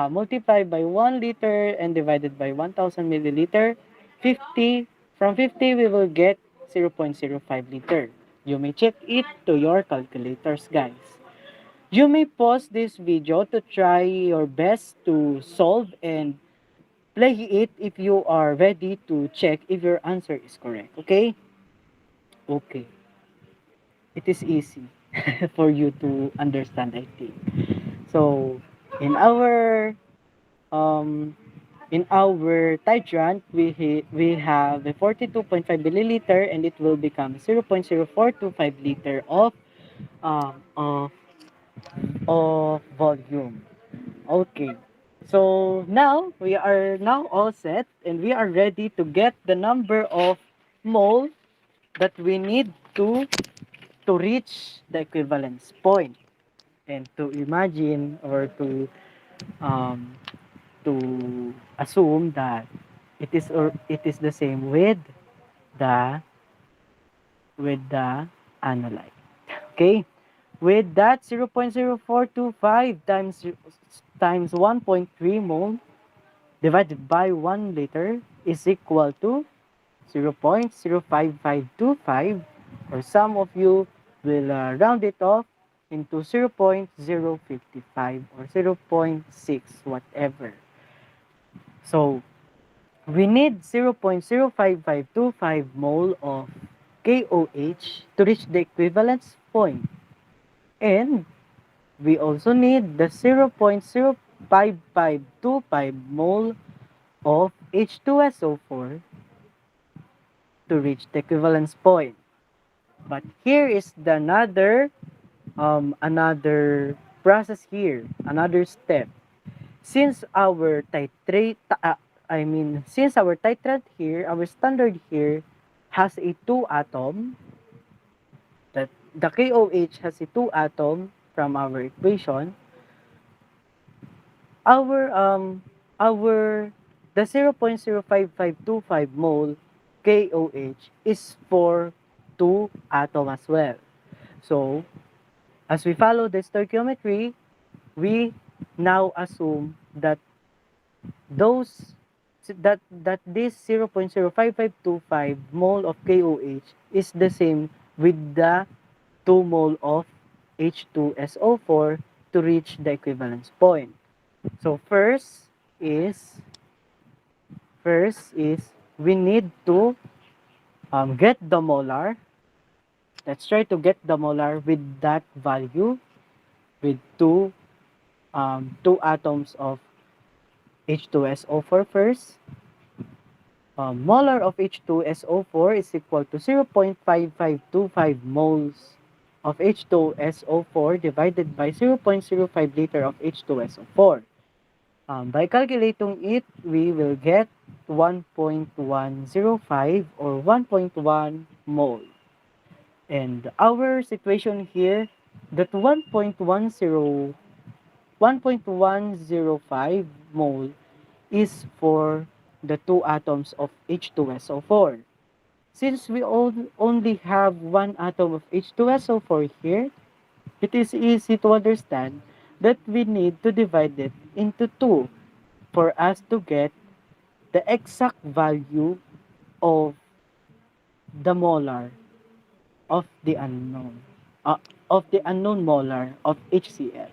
multiply by 1 liter and divided by 1000 milliliter, 50, from 50 we will get 0.05 liter. You may check it to your calculators, guys. You may pause this video to try your best to solve and play it if you are ready to check if your answer is correct. Okay? Okay. It is easy for you to understand, I think. So, in our um in our titrant, we have a 42.5 milliliter, and it will become 0.0425 liter um of volume. Okay. So now we are now all set, and we are ready to get the number of mole that we need to reach the equivalence point, and to imagine, or um, to assume that it is the same the with the analyte. Okay, with that 0.0425 times 1.3 mole divided by 1 liter is equal to 0.05525, or some of you will round it off into 0.055 or zero point 0.6, whatever. So, we need 0.05525 mole of KOH to reach the equivalence point. And we also need the 0.05525 mole of H2SO4 to reach the equivalence point. But here is another process here, another step. Since our since our titrant here, our standard here has a two atom, that the KOH has a two atom from our equation, our our the 0.05525 mole KOH is for two atom as well. So as we follow the stoichiometry, we now assume that those that this 0.05525 mole of KOH is the same with the 2 mole of H2SO4 to reach the equivalence point. So first is we need to get the molar. Let's try to get the molar with that value, with two atoms of H2SO4 first. Molar of H2SO4 is equal to 0.5525 moles of H2SO4 divided by 0.05 liter of H2SO4. By calculating it, we will get 1.105 or 1.1 mole. And our situation here, that 1.105 mole is for the two atoms of H2SO4. Since we only have one atom of H2SO4 here, it is easy to understand that we need to divide it into two for us to get the exact value of the molar of the unknown, of the unknown molar of HCl.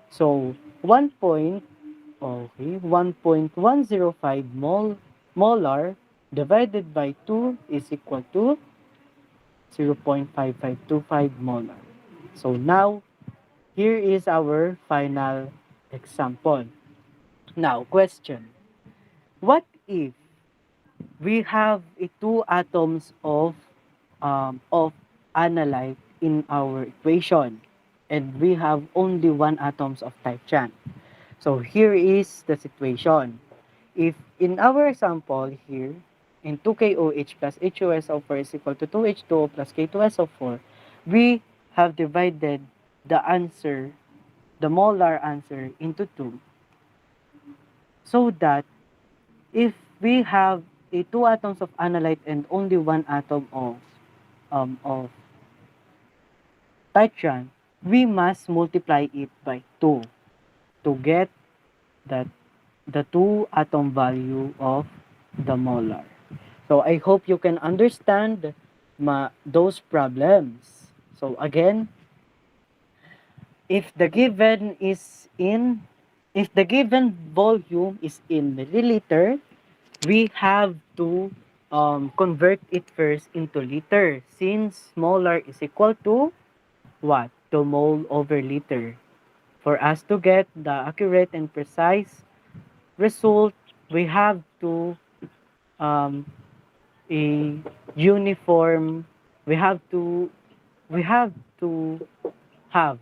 So 1.105 molar divided by 2 is equal to 0.5525 molar. So now, here is our final example. Now, question. What if we have two atoms of analyte in our equation and we have only one atoms of type Chan? So here is the situation. If in our example here, in 2KOH plus H2SO4 is equal to 2H2O plus K2SO4, we have divided the answer, the molar answer, into two, so that if we have a two atoms of analyte and only one atom of titration, we must multiply it by 2 to get that the two atom value of the molar. So I hope you can understand those problems. So again, if the given volume is in milliliter, we have to convert it first into liter, since molar is equal to what? To mole over liter. For us to get the accurate and precise result, we have to um, a uniform. We have to we have to have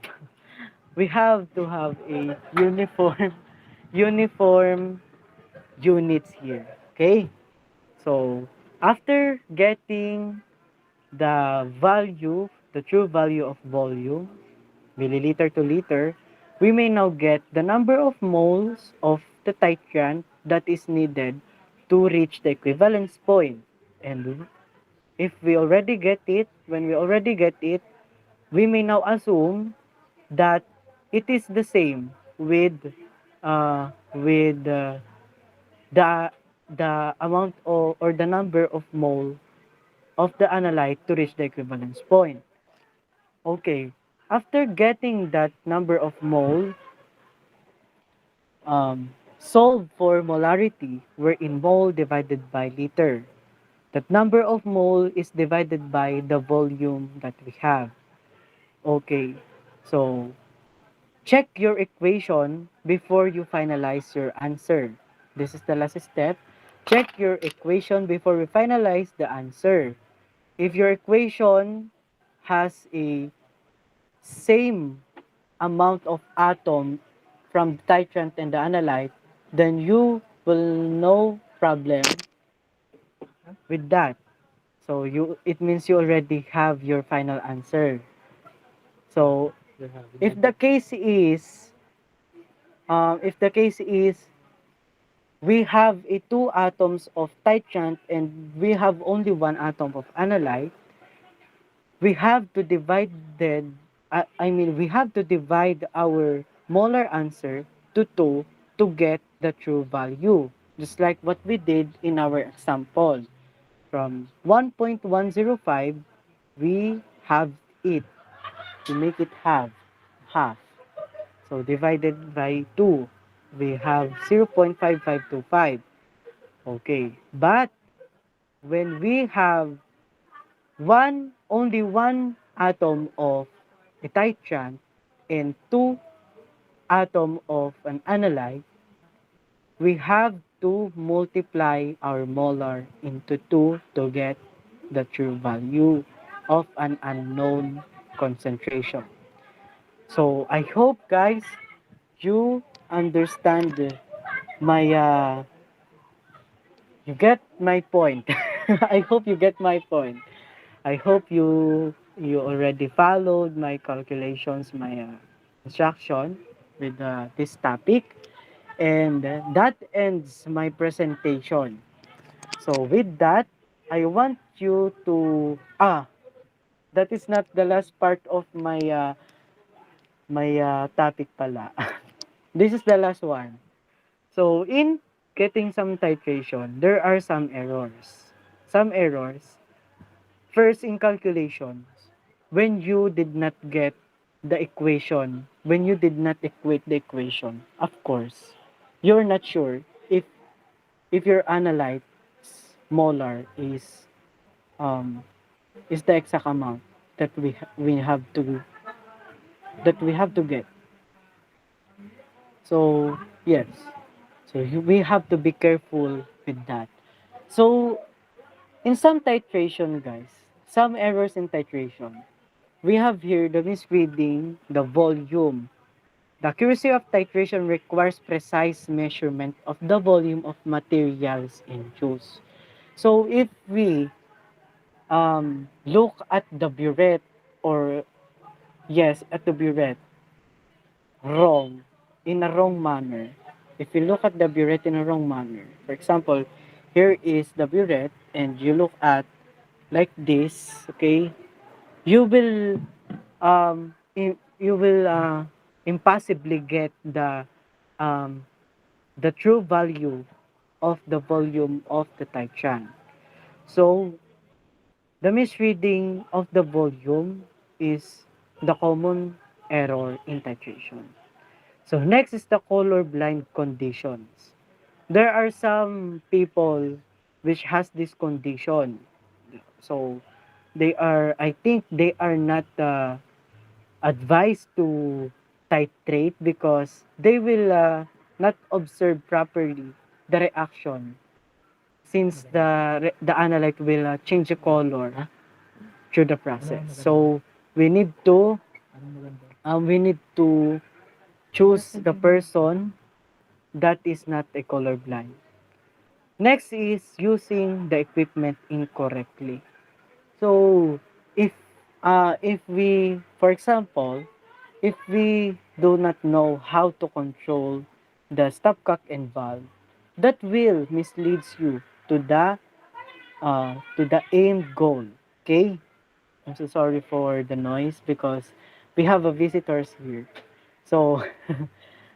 we have to have a uniform uniform units here. Okay. So after getting the true value of volume, milliliter to liter, we may now get the number of moles of the titrant that is needed to reach the equivalence point. And if we already get it, when we already get it, we may now assume that it is the same with the the amount or the number of mole of the analyte to reach the equivalence point. Okay, after getting that number of mole, solve for molarity, wherein mole divided by liter. That number of mole is divided by the volume that we have. Okay, So, check your equation before you finalize your answer. This is the last step. Check your equation before we finalize the answer. If your equation has a same amount of atom from the titrant and the analyte, then you will no problem with that. So it means you already have your final answer. So if the case is we have a two atoms of titrant and we have only one atom of analyte, we have to divide we have to divide our molar answer to 2 to get the true value. Just like what we did in our example. From 1.105, we have it. To make it half. So divided by 2, we have 0.5525. Okay. But when we have only one atom of a titrant and two atom of an analyte, we have to multiply our molar into 2 to get the true value of an unknown concentration. So I hope guys you understand my you get my point. I hope you get my point. I hope you already followed my calculations, my instruction with this topic, and that ends my presentation. So with that, I want you to that is not the last part of my topic pala. This is the last one. So in getting some titration, there are some errors. Some errors. First in calculations, when you did not get the equation, when you did not equate the equation, of course, you're not sure if your analyte's molar um is the exact amount that we have to get. So yes, so we have to be careful with that. So in some titration, guys, some errors in titration, we have here the misreading the volume. The accuracy of titration requires precise measurement of the volume of materials in use. So if we look at the burette or yes, at the burette wrong, in a wrong manner. If you look at the burette in a wrong manner, for example, here is the burette and you look at like this, okay, you will you will impossibly get um, the true value of the volume of the Taichan. So the misreading of the volume is the common error in titration. So next is the color blind conditions. There are some people which has this condition. So I think they are not advised to titrate because they will not observe properly the reaction since the analyte will change the color through the process. So we need to we need to choose the person that is not a colorblind. Next is using the equipment incorrectly. So if if we, for example, if we do not know how to control the stopcock and valve, that will misleads you to the aimed goal. Okay? I'm so sorry for the noise because we have a visitors here. So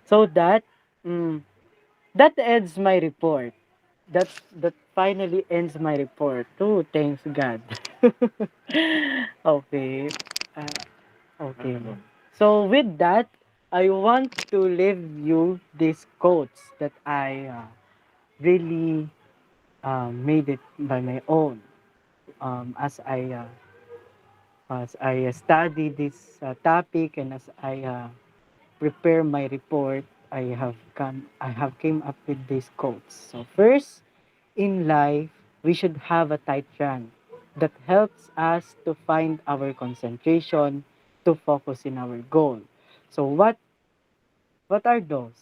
so mm, that ends my report. That finally ends my report. Oh, thanks God. Okay. Uh, okay. So with that, I want to leave you these quotes that I really made it by my own as I as I study this topic and as I prepare my report, I have came up with these quotes. So first, in life, we should have a titrant that helps us to find our concentration, to focus in our goal. So what are those?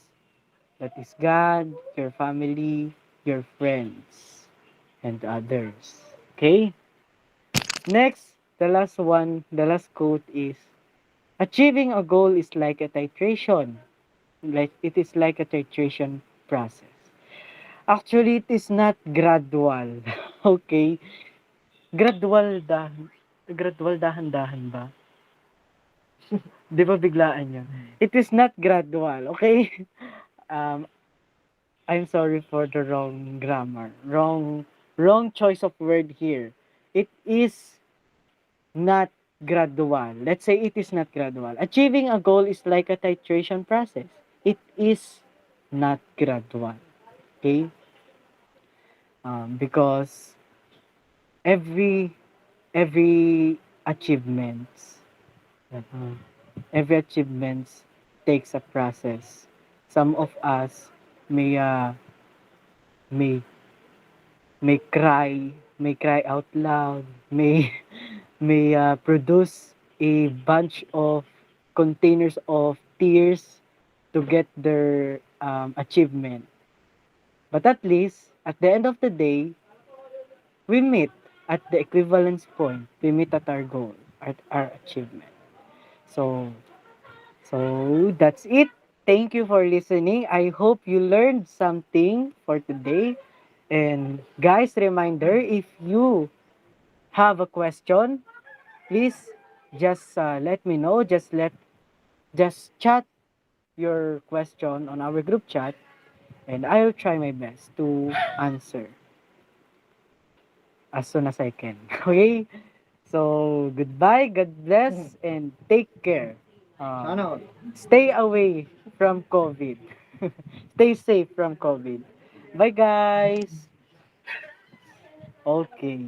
That is God, your family, your friends, and others. Okay? Next, the last quote is, achieving a goal is like a titration. Like it is like a titration process. Actually, it is not gradual. Okay? Gradual gradual dahan-dahan ba? 'Di ba biglaan yun? It is not gradual, okay? Um, I'm sorry for the wrong grammar. Wrong choice of word here. It is not gradual. Let's say it is not gradual. Achieving a goal is like a titration process. It is not gradual. Okay? Because every every achievements uh, every achievements takes a process. Some of us may may may cry out loud, may produce a bunch of containers of tears to get their achievement. But at least, at the end of the day, we meet at the equivalence point. We meet at our goal, at our achievement. So, that's it. Thank you for listening. I hope you learned something for today. And guys, reminder, if you have a question, please just let me know. Just chat your question on our group chat, and I'll try my best to answer as soon as I can. Okay? So, goodbye, God bless, and take care. Stay away from COVID. Stay safe from COVID. Bye, guys. Okay.